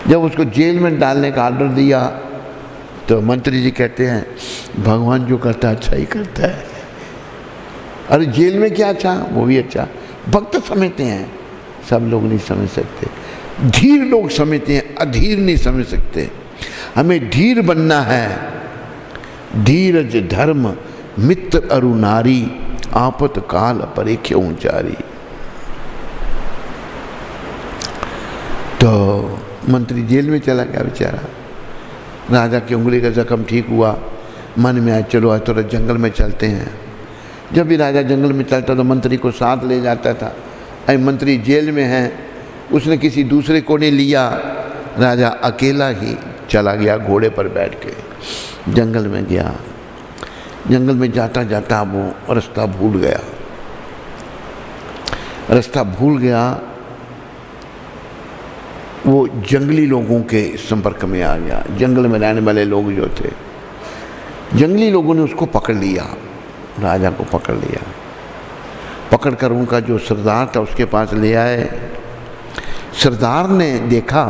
जब उसको जेल में डालने का ऑर्डर दिया तो मंत्री जी कहते हैं भगवान जो करता है अच्छा ही करता है। अरे जेल में क्या अच्छा, वो भी अच्छा। भक्त समझते हैं, सब लोग नहीं समझ सकते। धीर लोग समझते हैं, अधीर नहीं समझ सकते। हमें धीर बनना है। धीरज धर्म मित्र अरु नारी, आपत काल परीक्षो जारी। तो मंत्री जेल में चला गया बेचारा। राजा की उंगली का जख्म ठीक हुआ, मन में आया चलो आज थोड़ा जंगल में चलते हैं। जब भी राजा जंगल में चलता तो मंत्री को साथ ले जाता था। अरे मंत्री जेल में है, उसने किसी दूसरे को नहीं लिया, राजा अकेला ही चला गया, घोड़े पर बैठ के जंगल में गया। जंगल में जाता जाता वो रास्ता भूल गया। रास्ता भूल गया, वो जंगली लोगों के संपर्क में आ गया। जंगल में रहने वाले लोग जो थे, जंगली लोगों ने उसको पकड़ लिया, राजा को पकड़ लिया। पकड़कर उनका जो सरदार था उसके पास ले आए। सरदार ने देखा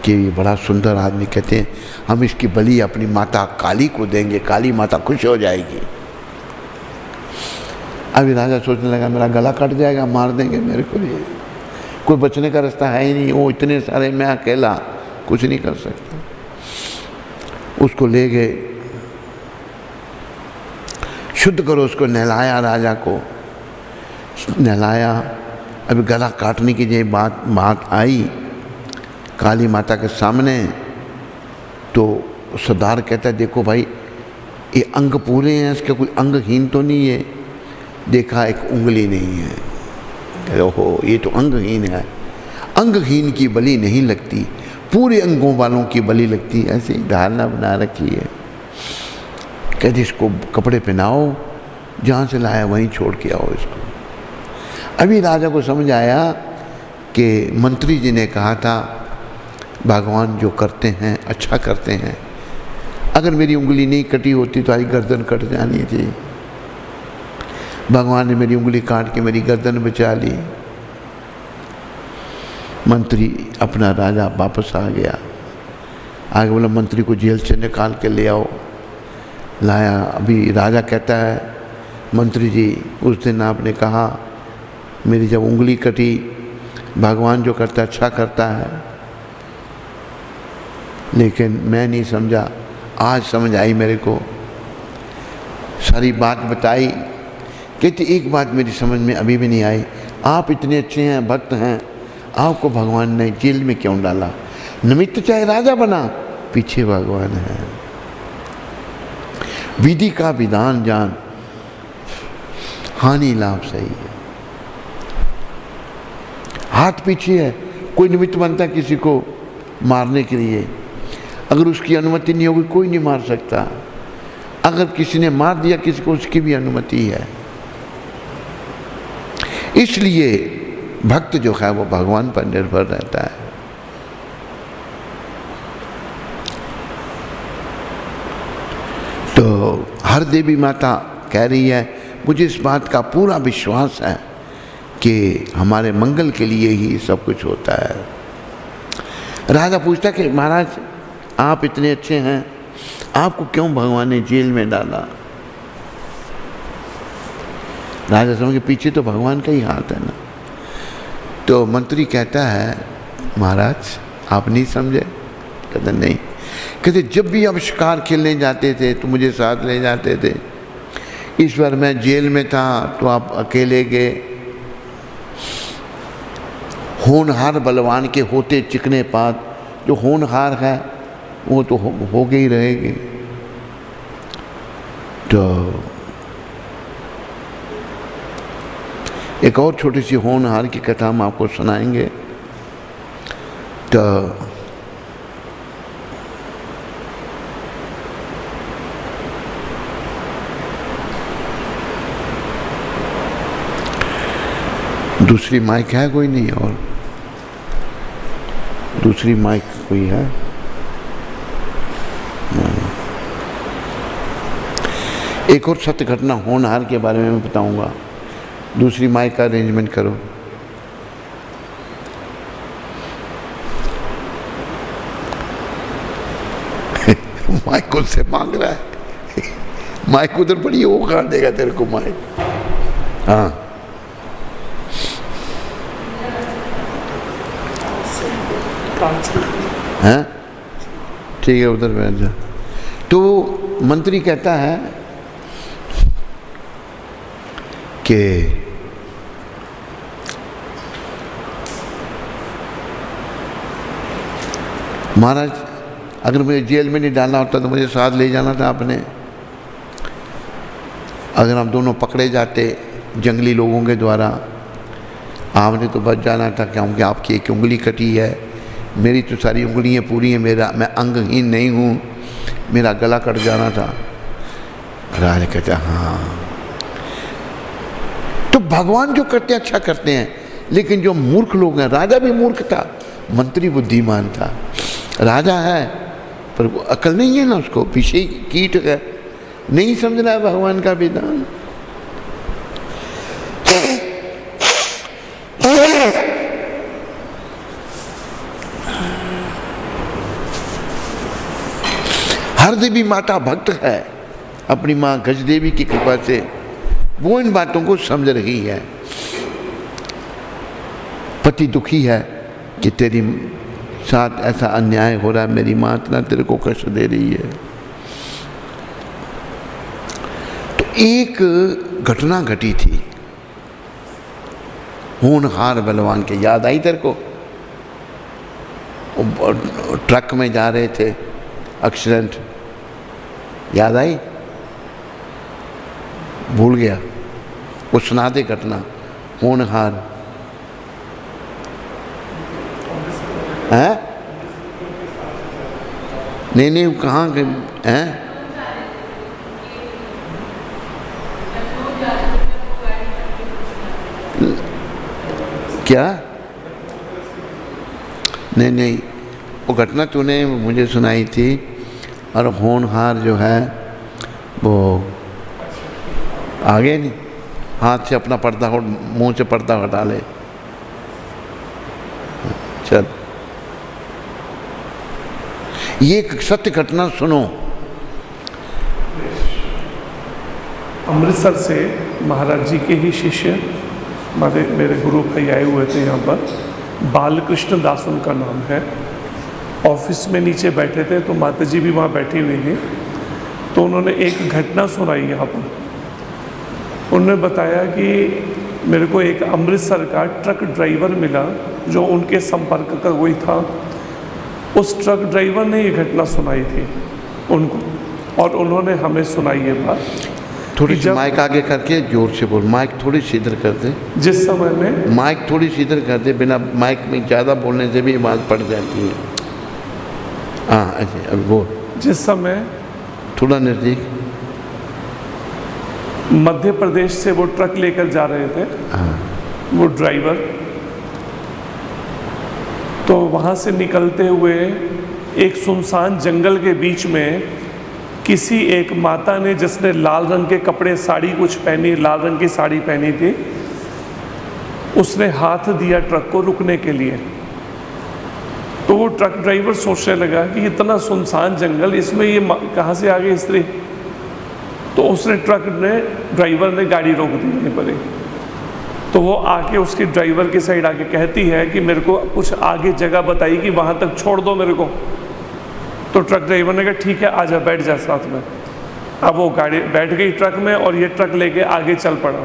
कि ये बड़ा सुंदर आदमी, कहते हैं हम इसकी बलि अपनी माता काली को देंगे, काली माता खुश हो जाएगी। अभी राजा सोचने लगा मेरा गला कट जाएगा, मार देंगे मेरे को, ये कोई बचने का रास्ता है ही नहीं, वो इतने सारे, मैं अकेला कुछ नहीं कर सकता। उसको ले गए, शुद्ध करो उसको, नहलाया, राजा को नहलाया। अभी गला काटने की जो बात आई काली माता के सामने, तो सरदार कहता है देखो भाई ये अंग पूरे हैं, इसके कोई अंगहीन तो नहीं है। देखा एक उंगली नहीं है, ओहो ये तो अंगहीन है। अंगहीन की बलि नहीं लगती, पूरे अंगों वालों की बलि लगती है, ऐसी धारणा बना रखी है। कहते इसको कपड़े पहनाओ, जहाँ से लाया वहीं छोड़ के आओ इसको। अभी राजा को समझ आया कि मंत्री जी ने कहा था भगवान जो करते हैं अच्छा करते हैं, अगर मेरी उंगली नहीं कटी होती तो आज गर्दन कट जानी थी। भगवान ने मेरी उंगली काट के मेरी गर्दन बचा ली। मंत्री अपना राजा वापस आ गया, आगे बोला मंत्री को जेल से निकाल के ले आओ। लाया। अभी राजा कहता है मंत्री जी उस दिन आपने कहा मेरी जब उंगली कटी, भगवान जो करता है अच्छा करता है, लेकिन मैं नहीं समझा, आज समझ आई मेरे को। सारी बात बताई। कहती एक बात मेरी समझ में अभी भी नहीं आई, आप इतने अच्छे हैं, भक्त हैं, आपको भगवान ने जेल में क्यों डाला? निमित्त चाहे राजा बना, पीछे भगवान है। विधि का विधान जान, हानि लाभ सही है। हाथ पीछे है, कोई निमित्त बनता किसी को मारने के लिए, अगर उसकी अनुमति नहीं होगी कोई नहीं मार सकता। अगर किसी ने मार दिया किसी को, उसकी भी अनुमति है। इसलिए भक्त जो है वो भगवान पर निर्भर रहता है। तो हर देवी माता कह रही है मुझे इस बात का पूरा विश्वास है कि हमारे मंगल के लिए ही सब कुछ होता है। राजा पूछता कि महाराज आप इतने अच्छे हैं, आपको क्यों भगवान ने जेल में डाला? राजा समझ के पीछे तो भगवान का ही हाथ है ना। तो मंत्री कहता है महाराज आप नहीं समझे? कहते नहीं। कहते जब भी आप शिकार खेलने जाते थे तो मुझे साथ ले जाते थे, इस बार मैं जेल में था तो आप अकेले गए। होनहार बलवान के होते चिकने पात, जो होनहार है वो तो हो गई रहेगी। तो एक और छोटी सी होनहार की कथा हम आपको सुनाएंगे। तो दूसरी माइक है कोई नहीं? और दूसरी माइक कोई है? एक और सत्य घटना होनहार के बारे में मैं बताऊंगा। दूसरी माइक का अरेंजमेंट करो। माइक उससे मांग रहा है, माइक उधर पड़ी है, वो कहाँ देगा तेरे को माइक? हाँ हैं? ठीक है उधर बैठ जा। तो मंत्री कहता है कि महाराज अगर मुझे जेल में नहीं डालना होता तो मुझे साथ ले जाना था आपने। अगर हम दोनों पकड़े जाते जंगली लोगों के द्वारा, आपने तो बच जाना था। क्योंकि आपकी एक उंगली कटी है, मेरी तो सारी उंगलियां पूरी हैं, मैं अंगहीन नहीं हूँ, मेरा गला कट जाना था। राजा कहता हाँ। तो भगवान जो करते हैं अच्छा करते हैं, लेकिन जो मूर्ख लोग हैं, राजा भी मूर्ख था, मंत्री बुद्धिमान था। राजा है पर वो अकल नहीं है ना, उसको पीछे कीट है, नहीं समझ रहा है भगवान का विधान। हर देवी माता भक्त है अपनी माँ गज देवी की कृपा से, वो इन बातों को समझ रही है। पति दुखी है कि तेरी साथ ऐसा अन्याय हो रहा है, मेरी माँ इतना तेरे को कष्ट दे रही है। तो एक घटना घटी थी, होनहार बलवान के, याद आई तेरे को? ट्रक में जा रहे थे, एक्सीडेंट, याद आई? भूल गया? वो सुना दे घटना। होनहार है? नहीं, कहाँ गए हैं? क्या? नहीं, वो घटना तूने मुझे सुनाई थी। और होनहार जो है वो आगे नहीं, हाथ से अपना पर्दा, मुंह से पर्दा हटा ले। चल, ये एक सत्य घटना सुनो। अमृतसर से महाराज जी के ही शिष्य मेरे गुरु भाई आए हुए थे यहाँ पर। बालकृष्ण दास उनका नाम है। ऑफिस में नीचे बैठे थे तो माता जी भी वहाँ बैठी हुई थी। तो उन्होंने एक घटना सुनाई यहाँ पर। उन्होंने बताया कि मेरे को एक अमृतसर का ट्रक ड्राइवर मिला जो उनके संपर्क का कोई था। उस ट्रक ड्राइवर ने ये घटना सुनाई थी उनको, और उन्होंने हमें सुनाई ये बात। थोड़ी सी माइक आगे करके जोर से बोल, माइक थोड़ी सी इधर कर दे। जिस समय में माइक थोड़ी सी इधर कर दे, बिना माइक में ज़्यादा बोलने से भी आवाज़ पड़ जाती है। हाँ ऐसे, अब बोल। जिस समय थोड़ा नज़दीक। मध्य प्रदेश से वो ट्रक लेकर जा रहे थे, वो ड्राइवर, तो वहाँ से निकलते हुए एक सुनसान जंगल के बीच में किसी एक माता ने, जिसने लाल रंग के कपड़े, साड़ी कुछ पहनी, लाल रंग की साड़ी पहनी थी, उसने हाथ दिया ट्रक को रुकने के लिए। तो वो ट्रक ड्राइवर सोचने लगा कि इतना सुनसान जंगल, इसमें ये कहाँ से आ गई स्त्री। तो उसने ड्राइवर ने गाड़ी रोक दी वहीं पर ही। तो वो आके उसकी ड्राइवर की साइड आके कहती है कि मेरे को कुछ आगे जगह बताई कि वहाँ तक छोड़ दो मेरे को। तो ट्रक ड्राइवर ने कहा ठीक है आजा, बैठ जा साथ में। अब वो गाड़ी बैठ गई ट्रक में और ये ट्रक लेके आगे चल पड़ा।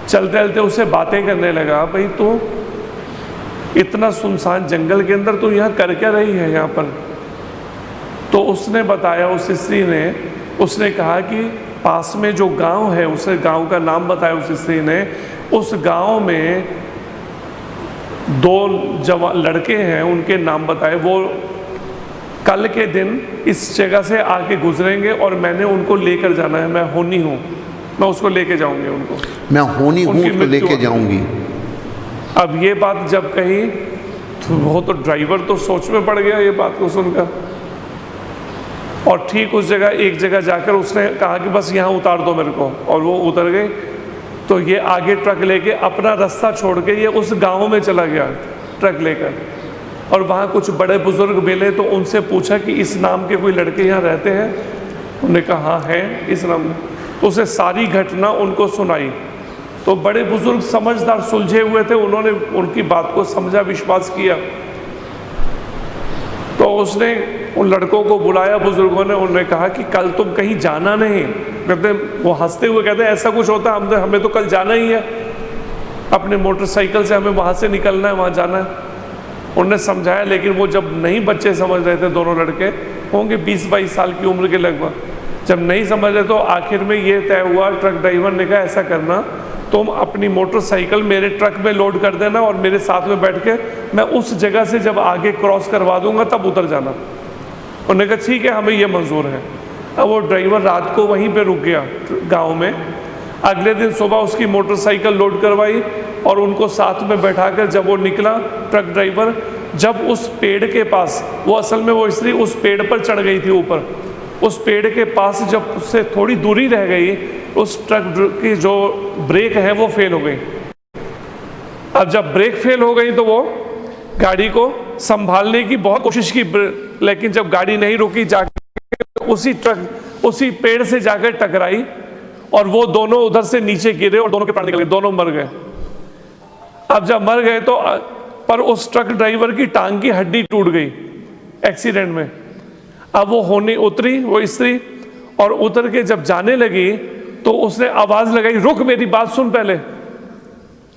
चलते चलते उससे बातें करने लगा, भाई तो इतना सुनसान जंगल के अंदर तो यहाँ कर क्या रही है यहाँ पर। तो उसने बताया, उस स्त्री ने, उसने कहा कि पास में जो गांव है, उसे गांव का नाम बताया उस स्त्री ने। उस गांव में 2 लड़के हैं, उनके नाम बताए। वो कल के दिन इस जगह से आके गुजरेंगे और मैंने उनको लेकर जाना है। मैं होनी हूँ, मैं उसको लेके जाऊंगी उनको, मैं होनी हूँ उसको लेके जाऊंगी। अब ये बात जब कही तो वो तो ड्राइवर तो सोच में पड़ गया ये बात को सुनकर। और ठीक उस जगह, एक जगह जाकर उसने कहा कि बस यहाँ उतार दो मेरे को, और वो उतर गए। तो ये आगे ट्रक लेके अपना रास्ता छोड़ के ये उस गांव में चला गया ट्रक लेकर। और वहाँ कुछ बड़े बुजुर्ग मिले तो उनसे पूछा कि इस नाम के कोई लड़के यहाँ रहते हैं। उन्होंने कहा हाँ हैं इस नाम में। तो उसे सारी घटना उनको सुनाई। तो बड़े बुजुर्ग समझदार सुलझे हुए थे, उन्होंने उनकी बात को समझा, विश्वास किया। तो उसने उन लड़कों को बुलाया, बुजुर्गों ने। उन्होंने कहा कि कल तुम कहीं जाना नहीं। कहते, वो हंसते हुए कहते ऐसा कुछ होता है, हमें तो कल जाना ही है, अपने मोटरसाइकिल से हमें वहाँ से निकलना है, वहाँ जाना है। उन्होंने समझाया, लेकिन वो जब नहीं बच्चे समझ रहे थे, दोनों लड़के होंगे 20-22 साल की उम्र के लगभग, जब नहीं समझ रहे तो आखिर में ये तय हुआ। ट्रक ड्राइवर ने कहा ऐसा करना, तुम अपनी मोटरसाइकिल मेरे ट्रक में लोड कर देना और मेरे साथ में बैठ के मैं उस जगह से जब आगे क्रॉस करवा दूंगा तब उतर जाना। उन्होंने कहा ठीक है, हमें ये मंजूर है। अब वो ड्राइवर रात को वहीं पे रुक गया गांव में। अगले दिन सुबह उसकी मोटरसाइकिल लोड करवाई और उनको साथ में बैठाकर जब वो निकला ट्रक ड्राइवर, जब उस पेड़ के पास, वो असल में वो स्त्री उस पेड़ पर चढ़ गई थी ऊपर, उस पेड़ के पास जब उससे थोड़ी दूरी रह गई, उस ट्रक की जो ब्रेक है वो फेल हो गई। अब जब ब्रेक फेल हो गई तो वो गाड़ी को संभालने की बहुत कोशिश की, लेकिन जब गाड़ी नहीं रुकी, जाके उसी पेड़ से जाकर टकराई और वो दोनों उधर से नीचे गिरे और दोनों के प्राण निकल गए, दोनों मर गए। अब जब मर गए तो पर उस ट्रक ड्राइवर की टांग की हड्डी टूट गई एक्सीडेंट में। अब वो उतरी वो स्त्री, और उतर के जब जाने लगी तो उसने आवाज लगाई, रुक मेरी बात सुन पहले।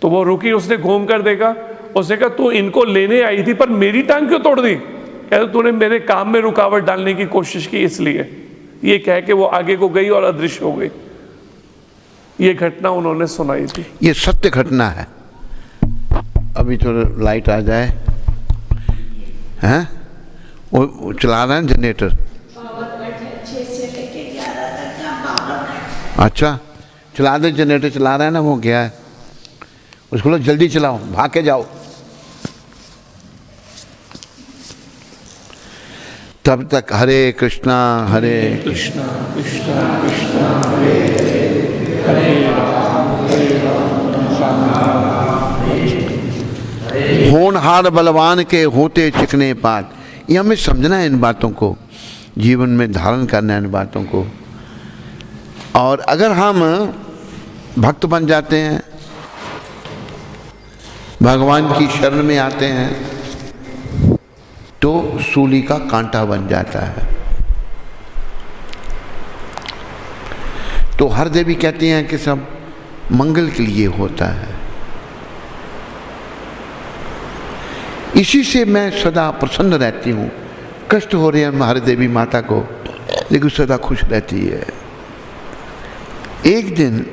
तो वो रुकी, उसने घूम कर देखा, उसने कहा तू इनको लेने आई थी पर मेरी टांग क्यों तोड़ दी? कहते तूने मेरे काम में रुकावट डालने की कोशिश की इसलिए। ये कह के वो आगे को गई और अदृश्य हो गई। ये घटना उन्होंने सुनाई थी। ये सत्य घटना है। अभी तो लाइट आ जाए, हैं? वो चला रहा है जनरेटर। अच्छा, चला दे, जनरेटर चला रहा है ना, वो गया है। उसको लो, जल्दी चलाओ, भाग के जाओ। तब तक हरे कृष्णा कृष्णा कृष्णा कृष्णा हरे हरे होनहार बलवान के होते चिकने पात। ये हमें समझना है, इन बातों को जीवन में धारण करना है, इन बातों को। और अगर हम भक्त बन जाते हैं, भगवान की शरण में आते हैं, तो सूली का कांटा बन जाता है। तो हर देवी कहती हैं कि सब मंगल के लिए होता है। इसी से मैं सदा प्रसन्न रहती हूँ। कष्ट हो रहे हैं हर देवी माता को, लेकिन सदा खुश रहती है। एक दिन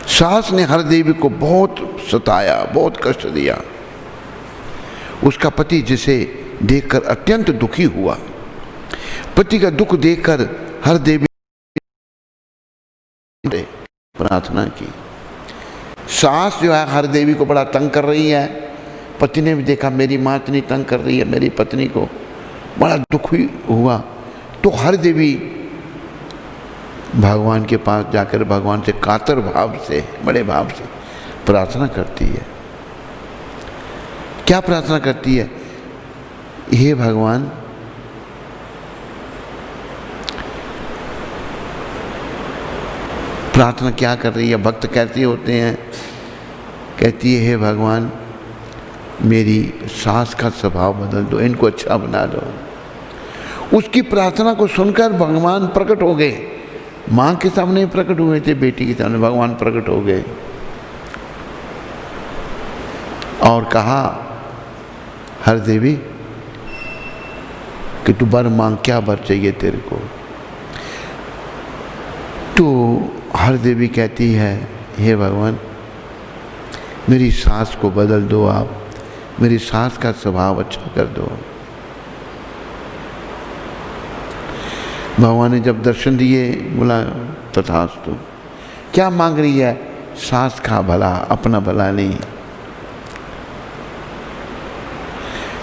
सास ने हर देवी को बहुत सताया, बहुत कष्ट दिया। उसका पति जिसे देखकर अत्यंत दुखी हुआ। पति का दुख देखकर हर देवी ने प्रार्थना की। सास जो है हर देवी को बड़ा तंग कर रही है। पति ने भी देखा मेरी माँ इतनी तंग कर रही है मेरी पत्नी को, बड़ा दुखी हुआ। तो हर देवी भगवान के पास जाकर भगवान से कातर भाव से, बड़े भाव से प्रार्थना करती है। क्या प्रार्थना करती है? हे भगवान, प्रार्थना क्या कर रही है? भक्त कैसे होते हैं? कहती है हे भगवान, मेरी सास का स्वभाव बदल दो, इनको अच्छा बना दो। उसकी प्रार्थना को सुनकर भगवान प्रकट हो गए। माँ के सामने प्रकट हुए थे, बेटी के सामने भगवान प्रकट हो गए और कहा हर देवी कि तू वर मांग, क्या वर चाहिए तेरे को? तो हर देवी कहती है हे भगवान, मेरी सास को बदल दो आप, मेरी सास का स्वभाव अच्छा कर दो। भगवान ने जब दर्शन दिए बोला तथास्तु। क्या मांग रही है? सास का भला, अपना भला नहीं।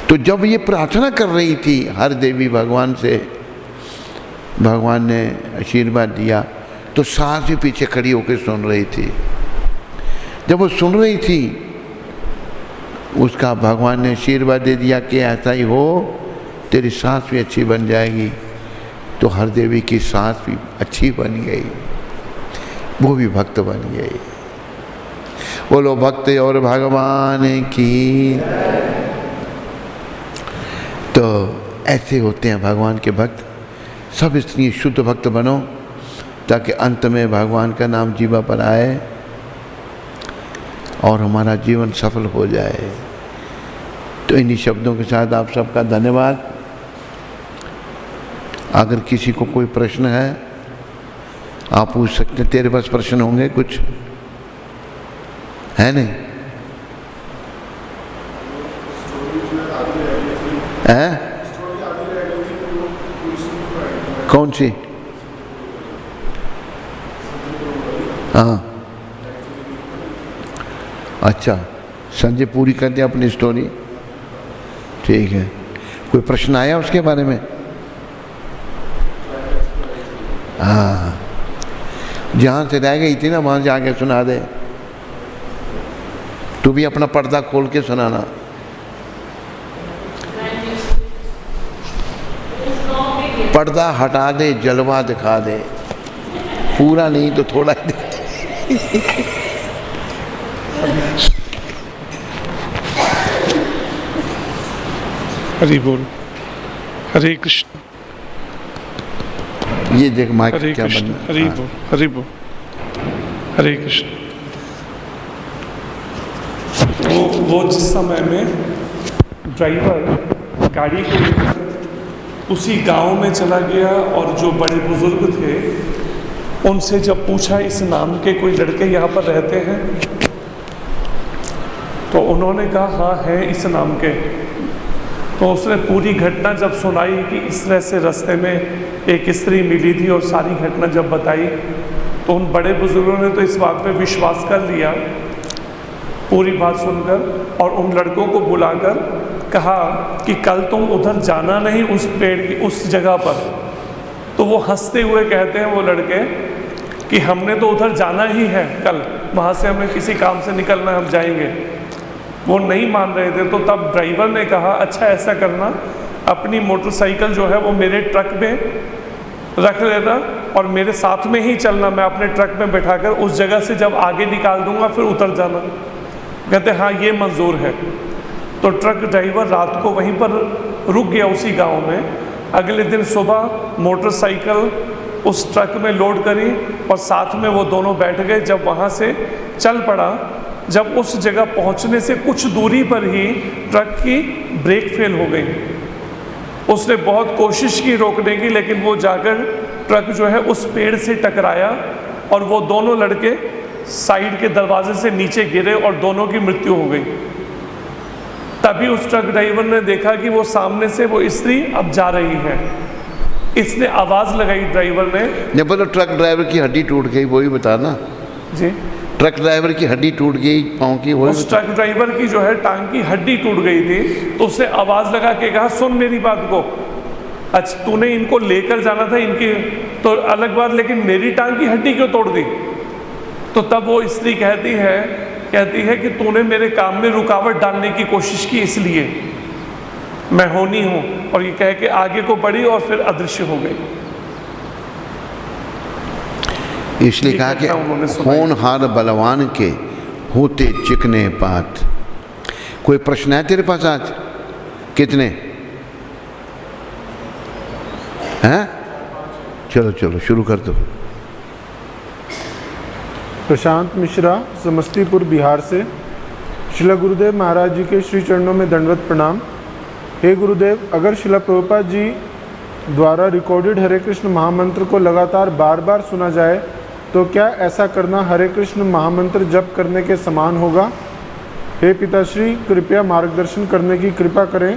तो जब ये प्रार्थना कर रही थी हर देवी भगवान से, भगवान ने आशीर्वाद दिया। तो सास भी पीछे खड़ी होकर सुन रही थी। जब वो सुन रही थी, उसका भगवान ने आशीर्वाद दे दिया कि ऐसा ही हो, तेरी सास भी अच्छी बन जाएगी। तो हर देवी की सास भी अच्छी बन गई, वो भी भक्त बन गई। बोलो भक्त और भगवान की। तो ऐसे होते हैं भगवान के भक्त। सब इसलिए शुद्ध भक्त बनो ताकि अंत में भगवान का नाम जीवा पर आए और हमारा जीवन सफल हो जाए। तो इन्हीं शब्दों के साथ आप सबका धन्यवाद। अगर किसी को कोई प्रश्न है आप पूछ सकते हैं। तेरे पास प्रश्न होंगे कुछ, है नहीं? है? कौन सी? हाँ, अच्छा, संजय पूरी कर दिया अपनी स्टोरी। ठीक है, कोई प्रश्न आया उसके बारे में? हाँ, जहाँ से रह गई थी ना वहाँ से आके सुना दे। तू भी अपना पर्दा खोल के सुनाना। पर्दा हटा दे, जलवा दिखा दे, पूरा नहीं तो थोड़ा ही हरि बोल। हरे कृष्ण। ये देख माइक हरे क्या कृष्ण। बनना। हरि बोल, हरि बोल। हरे कृष्ण। वो जिस समय में ड्राइवर गाड़ी को लेकर उसी गांव में चला गया और जो बड़े बुजुर्ग थे उनसे जब पूछा इस नाम के कोई लड़के यहाँ पर रहते हैं, तो उन्होंने कहा हाँ हैं इस नाम के। तो उसने पूरी घटना जब सुनाई कि इस तरह से रास्ते में एक स्त्री मिली थी और सारी घटना जब बताई, तो उन बड़े बुजुर्गों ने तो इस बात पे विश्वास कर लिया पूरी बात सुनकर, और उन लड़कों को बुलाकर कहा कि कल तुम उधर जाना नहीं उस पेड़ की उस जगह पर। तो वो हंसते हुए कहते हैं वो लड़के कि हमने तो उधर जाना ही है, कल वहाँ से हमें किसी काम से निकलना है, हम जाएंगे। वो नहीं मान रहे थे। तो तब ड्राइवर ने कहा अच्छा ऐसा करना, अपनी मोटरसाइकिल जो है वो मेरे ट्रक में रख लेना और मेरे साथ में ही चलना, मैं अपने ट्रक में बैठाकर उस जगह से जब आगे निकाल दूंगा फिर उतर जाना। कहते हाँ ये मंजूर है। तो ट्रक ड्राइवर रात को वहीं पर रुक गया उसी गांव में। अगले दिन सुबह मोटरसाइकिल उस ट्रक में लोड करी और साथ में वो दोनों बैठ गए। जब वहाँ से चल पड़ा, जब उस जगह पहुँचने से कुछ दूरी पर ही ट्रक की ब्रेक फेल हो गई। उसने बहुत कोशिश की रोकने की, लेकिन वो जाकर ट्रक जो है उस पेड़ से टकराया और वो दोनों लड़के साइड के दरवाजे से नीचे गिरे और दोनों की मृत्यु हो गई। तभी उस ट्रक ड्राइवर ने देखा कि वो सामने से वो स्त्री अब जा रही है। इसने आवाज लगाई ड्राइवर ने। बोलो ट्रक ड्राइवर की हड्डी टूट गई, वही बताना जी। ट्रक ड्राइवर की हड्डी टूट गई पाँव की, वही उस ट्रक ड्राइवर की जो है टांग की हड्डी टूट गई थी। तो उसने आवाज लगा के कहा सुन मेरी बात को, अच्छा तूने इनको लेकर जाना था, इनकी तो अलग बात, लेकिन मेरी टांग की हड्डी क्यों तोड़ दी? तो तब वो स्त्री कहती है कि तूने मेरे काम में रुकावट डालने की कोशिश की, इसलिए मैं होनी हूं। और ये कह के आगे को बढ़ी और फिर अदृश्य हो गई। इसलिए कहा कि होनहार बलवान के होते चिकने पात। कोई प्रश्न है तेरे पास आज? कितने हैं? चलो चलो शुरू कर दो। प्रशांत मिश्रा, समस्तीपुर, बिहार से। शिला गुरुदेव महाराज जी के श्री चरणों में दंडवत प्रणाम। हे गुरुदेव, अगर शिला प्रभुपाद जी द्वारा रिकॉर्डेड हरे कृष्ण महामंत्र को लगातार बार बार सुना जाए तो क्या ऐसा करना हरे कृष्ण महामंत्र जप करने के समान होगा? हे पिताश्री, कृपया मार्गदर्शन करने की कृपा करें,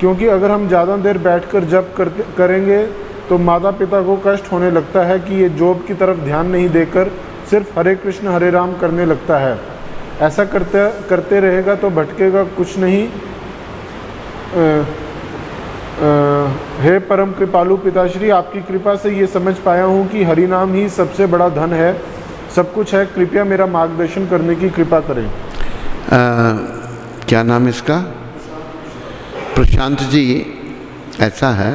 क्योंकि अगर हम ज़्यादा देर बैठकर जप करेंगे तो माता पिता को कष्ट होने लगता है कि ये जॉब की तरफ ध्यान नहीं देकर सिर्फ हरे कृष्ण हरे राम करने लगता है। ऐसा करते रहेगा तो भटकेगा कुछ नहीं। हे परम कृपालु पिताश्री, आपकी कृपा से ये समझ पाया हूँ कि हरि नाम ही सबसे बड़ा धन है, सब कुछ है। कृपया मेरा मार्गदर्शन करने की कृपा करें। क्या नाम इसका? प्रशांत जी। ऐसा है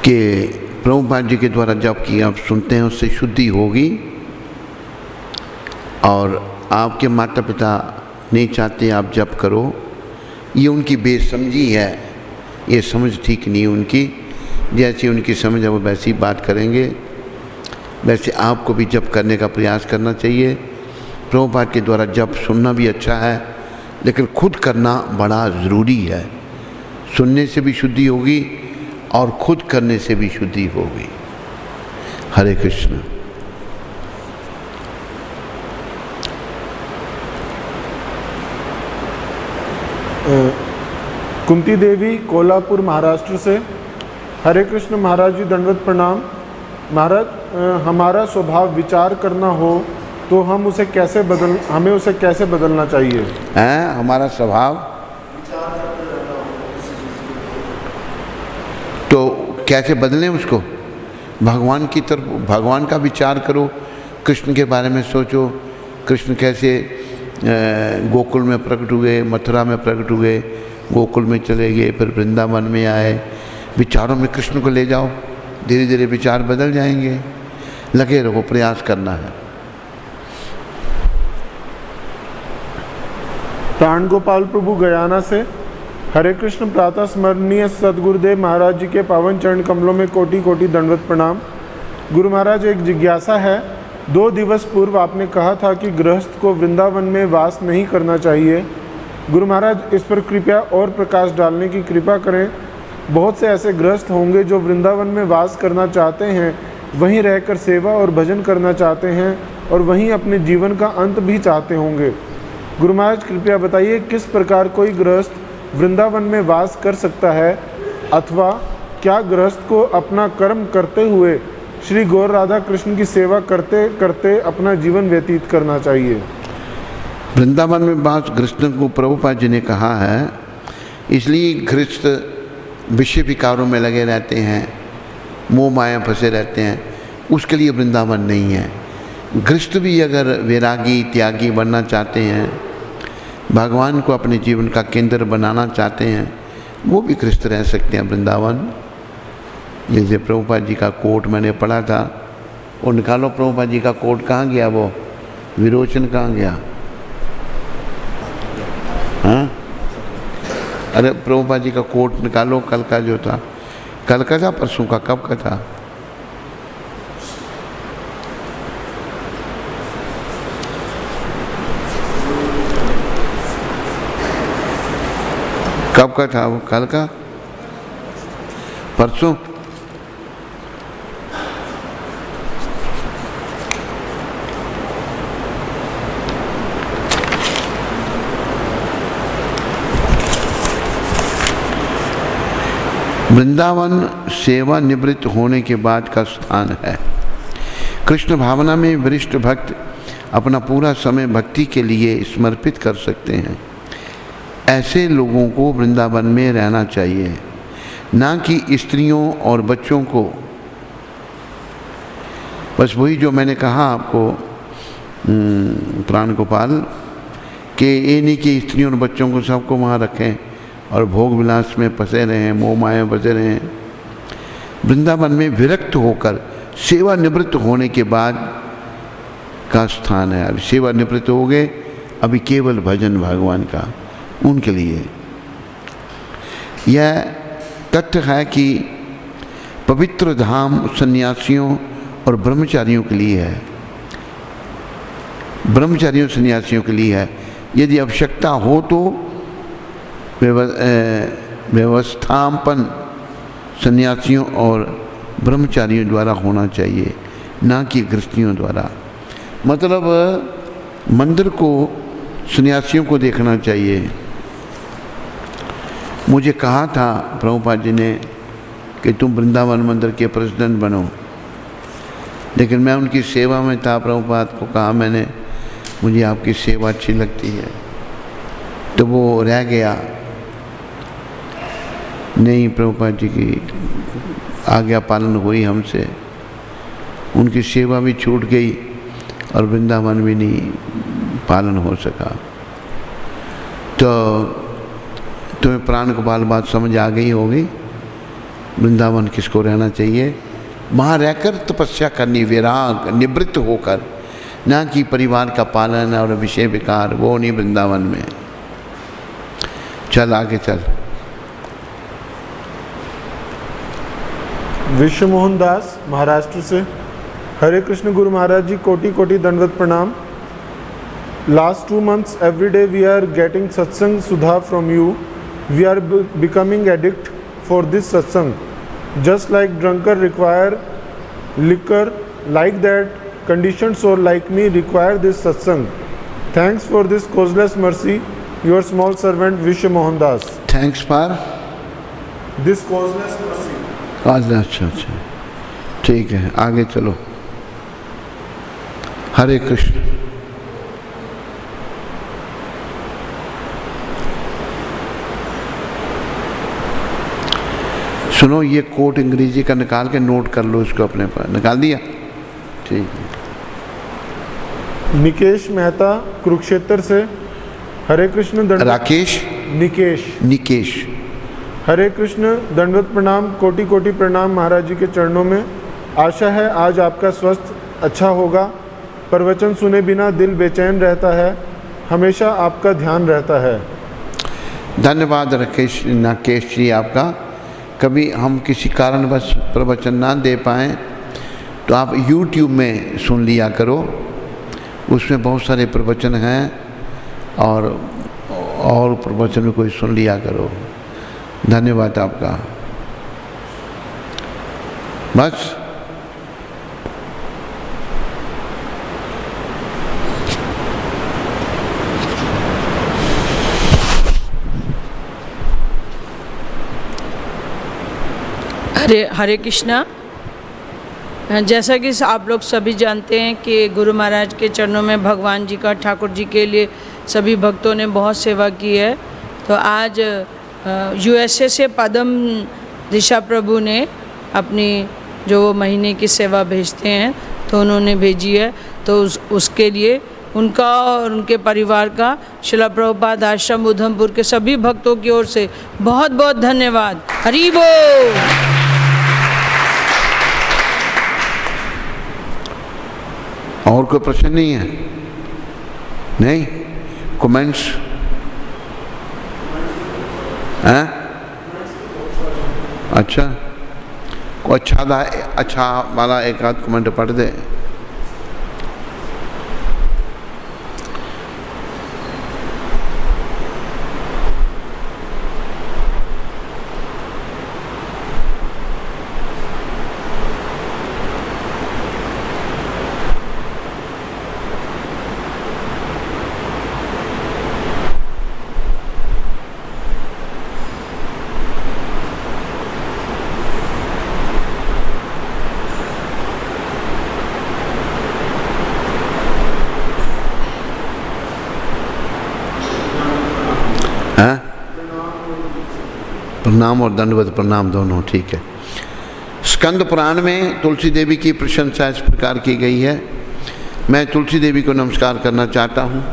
कि प्रभुपाद जी के द्वारा जब कि आप सुनते हैं उससे शुद्धि होगी, और आपके माता पिता नहीं चाहते आप जप करो, ये उनकी बेसमझी है, ये समझ ठीक नहीं है उनकी। जैसी उनकी समझ है वो वैसी बात करेंगे, वैसे आपको भी जप करने का प्रयास करना चाहिए। प्रभुपाद के द्वारा जप सुनना भी अच्छा है, लेकिन खुद करना बड़ा ज़रूरी है। सुनने से भी शुद्धि होगी और खुद करने से भी शुद्धि होगी। हरे कृष्ण। कुंती देवी, कोल्हापुर, महाराष्ट्र से। हरे कृष्ण महाराज जी, दंडवत प्रणाम। महाराज, हमारा स्वभाव विचार करना हो तो हमें उसे कैसे बदलना चाहिए? हमारा स्वभाव तो कैसे बदलें उसको? भगवान की तरफ, भगवान का विचार करो, कृष्ण के बारे में सोचो। कृष्ण कैसे गोकुल में प्रकट हुए, मथुरा में प्रकट हुए, गोकुल में चले गए, फिर वृंदावन में आए, विचारों में कृष्ण को ले जाओ, धीरे धीरे विचार बदल जाएंगे। लगे रहो, प्रयास करना है। प्राण गोपाल प्रभु गयाना से, हरे कृष्ण प्रातः स्मरणीय सदगुरुदेव महाराज जी के पावन चरण कमलों में कोटि कोटि दंडवत प्रणाम। गुरु महाराज, एक जिज्ञासा है। 2 दिवस पूर्व आपने कहा था कि गृहस्थ को वृंदावन में वास नहीं करना चाहिए। गुरु महाराज, इस पर कृपया और प्रकाश डालने की कृपा करें। बहुत से ऐसे गृहस्थ होंगे जो वृंदावन में वास करना चाहते हैं, वहीं रहकर सेवा और भजन करना चाहते हैं और वहीं अपने जीवन का अंत भी चाहते होंगे। गुरु महाराज, कृपया बताइए किस प्रकार कोई गृहस्थ वृंदावन में वास कर सकता है, अथवा क्या गृहस्थ को अपना कर्म करते हुए श्री गौर राधा कृष्ण की सेवा करते करते अपना जीवन व्यतीत करना चाहिए? वृंदावन में वास गृहस्थ को प्रभुपाद जी ने कहा है, इसलिए गृहस्थ विषय विकारों में लगे रहते हैं, मोह माया फंसे रहते हैं, उसके लिए वृंदावन नहीं है। गृहस्थ भी अगर वैरागी त्यागी बनना चाहते हैं, भगवान को अपने जीवन का केंद्र बनाना चाहते हैं, वो भी गृहस्थ रह सकते हैं वृंदावन। जैसे प्रभुपाद जी का कोट मैंने पढ़ा था, वो निकालो, प्रभुपाद जी का कोट कहाँ गया, वो विरोचन कहाँ गया? हाँ, अरे प्रभुपाद जी का कोट निकालो, कल का जो था, कल का था परसों का, कब का था? कब का था वो? कल का, परसों? वृंदावन सेवा निवृत्त होने के बाद का स्थान है। कृष्ण भावना में वरिष्ठ भक्त अपना पूरा समय भक्ति के लिए समर्पित कर सकते हैं। ऐसे लोगों को वृंदावन में रहना चाहिए, ना कि स्त्रियों और बच्चों को। बस वही जो मैंने कहा आपको प्राण गोपाल, कि ये नहीं कि स्त्रियों और बच्चों को सबको वहाँ रखें और भोग विलास में फंसे रहें, मोह माया फंसे रहें। वृंदावन में विरक्त होकर सेवा निवृत्त होने के बाद का स्थान है। अभी सेवा निवृत्त हो गए, अभी केवल भजन भगवान का, उनके लिए। यह तथ्य है कि पवित्र धाम सन्यासियों और ब्रह्मचारियों के लिए है, ब्रह्मचारियों सन्यासियों के लिए है। यदि आवश्यकता हो तो व्यवस्थापन सन्यासियों और ब्रह्मचारियों द्वारा होना चाहिए, ना कि गृहस्थियों द्वारा। मतलब मंदिर को सन्यासियों को देखना चाहिए। मुझे कहा था प्रभुपाद जी ने कि तुम वृंदावन मंदिर के प्रेसिडेंट बनो, लेकिन मैं उनकी सेवा में था। प्रभुपाद को कहा मैंने, मुझे आपकी सेवा अच्छी लगती है, तो वो रह गया। नहीं, प्रभुपाद जी की आज्ञा पालन हुई हमसे, उनकी सेवा भी छूट गई और वृंदावन भी नहीं पालन हो सका। तो तुम्हें प्राण गोपाल बात समझ आ गई होगी, वृंदावन किसको रहना चाहिए, वहाँ रहकर तपस्या करनी, विराग निवृत्त होकर, ना कि परिवार का पालन और विषय विकार, वो नहीं वृंदावन में। चल आगे चल। विश्व मोहन दास महाराष्ट्र से, हरे कृष्ण गुरु महाराज जी, कोटि कोटि दंडवत प्रणाम। Last 2 months every day we are getting satsang sudha from you. We are becoming addict for this satsang. Just like drunkard require liquor, like that conditioned soul like me require this satsang. Thanks for this causeless mercy. Your small servant Vishwa Mohan Das. Thanks for this causeless mercy. अच्छा अच्छा, ठीक है, आगे चलो। हरे कृष्ण। सुनो, ये coat अंग्रेजी का निकाल के नोट कर लो, इसको अपने पास निकाल दिया, ठीक है। निकेश मेहता कुरुक्षेत्र से, हरे कृष्ण राकेश निकेश। निकेश। हरे कृष्ण, दंडवत प्रणाम, कोटि कोटि प्रणाम महाराज जी के चरणों में। आशा है आज आपका स्वास्थ्य अच्छा होगा। प्रवचन सुने बिना दिल बेचैन रहता है, हमेशा आपका ध्यान रहता है। धन्यवाद राकेश नाकेश जी आपका। कभी हम किसी कारणवश प्रवचन ना दे पाएँ तो आप YouTube में सुन लिया करो, उसमें बहुत सारे प्रवचन हैं और प्रवचन में कोई सुन लिया करो। धन्यवाद आपका। बस हरे कृष्णा। जैसा कि आप लोग सभी जानते हैं कि गुरु महाराज के चरणों में भगवान जी का, ठाकुर जी के लिए सभी भक्तों ने बहुत सेवा की है। तो आज USA से पदम दिशा प्रभु ने अपनी जो वो महीने की सेवा भेजते हैं तो उन्होंने भेजी है। तो उसके लिए उनका और उनके परिवार का शिला प्रभुपाद आश्रम उधमपुर के सभी भक्तों की ओर से बहुत बहुत धन्यवाद। हरि बोल। और कोई प्रश्न नहीं है? नहीं? कमेंट्स हैं? अच्छा, कोई अच्छा वाला एक आध कमेंट पढ़ दे। प्रणाम और दंडवत प्रणाम दोनों ठीक है। स्कंद पुराण में तुलसी देवी की प्रशंसा इस प्रकार की गई है। मैं तुलसी देवी को नमस्कार करना चाहता हूँ।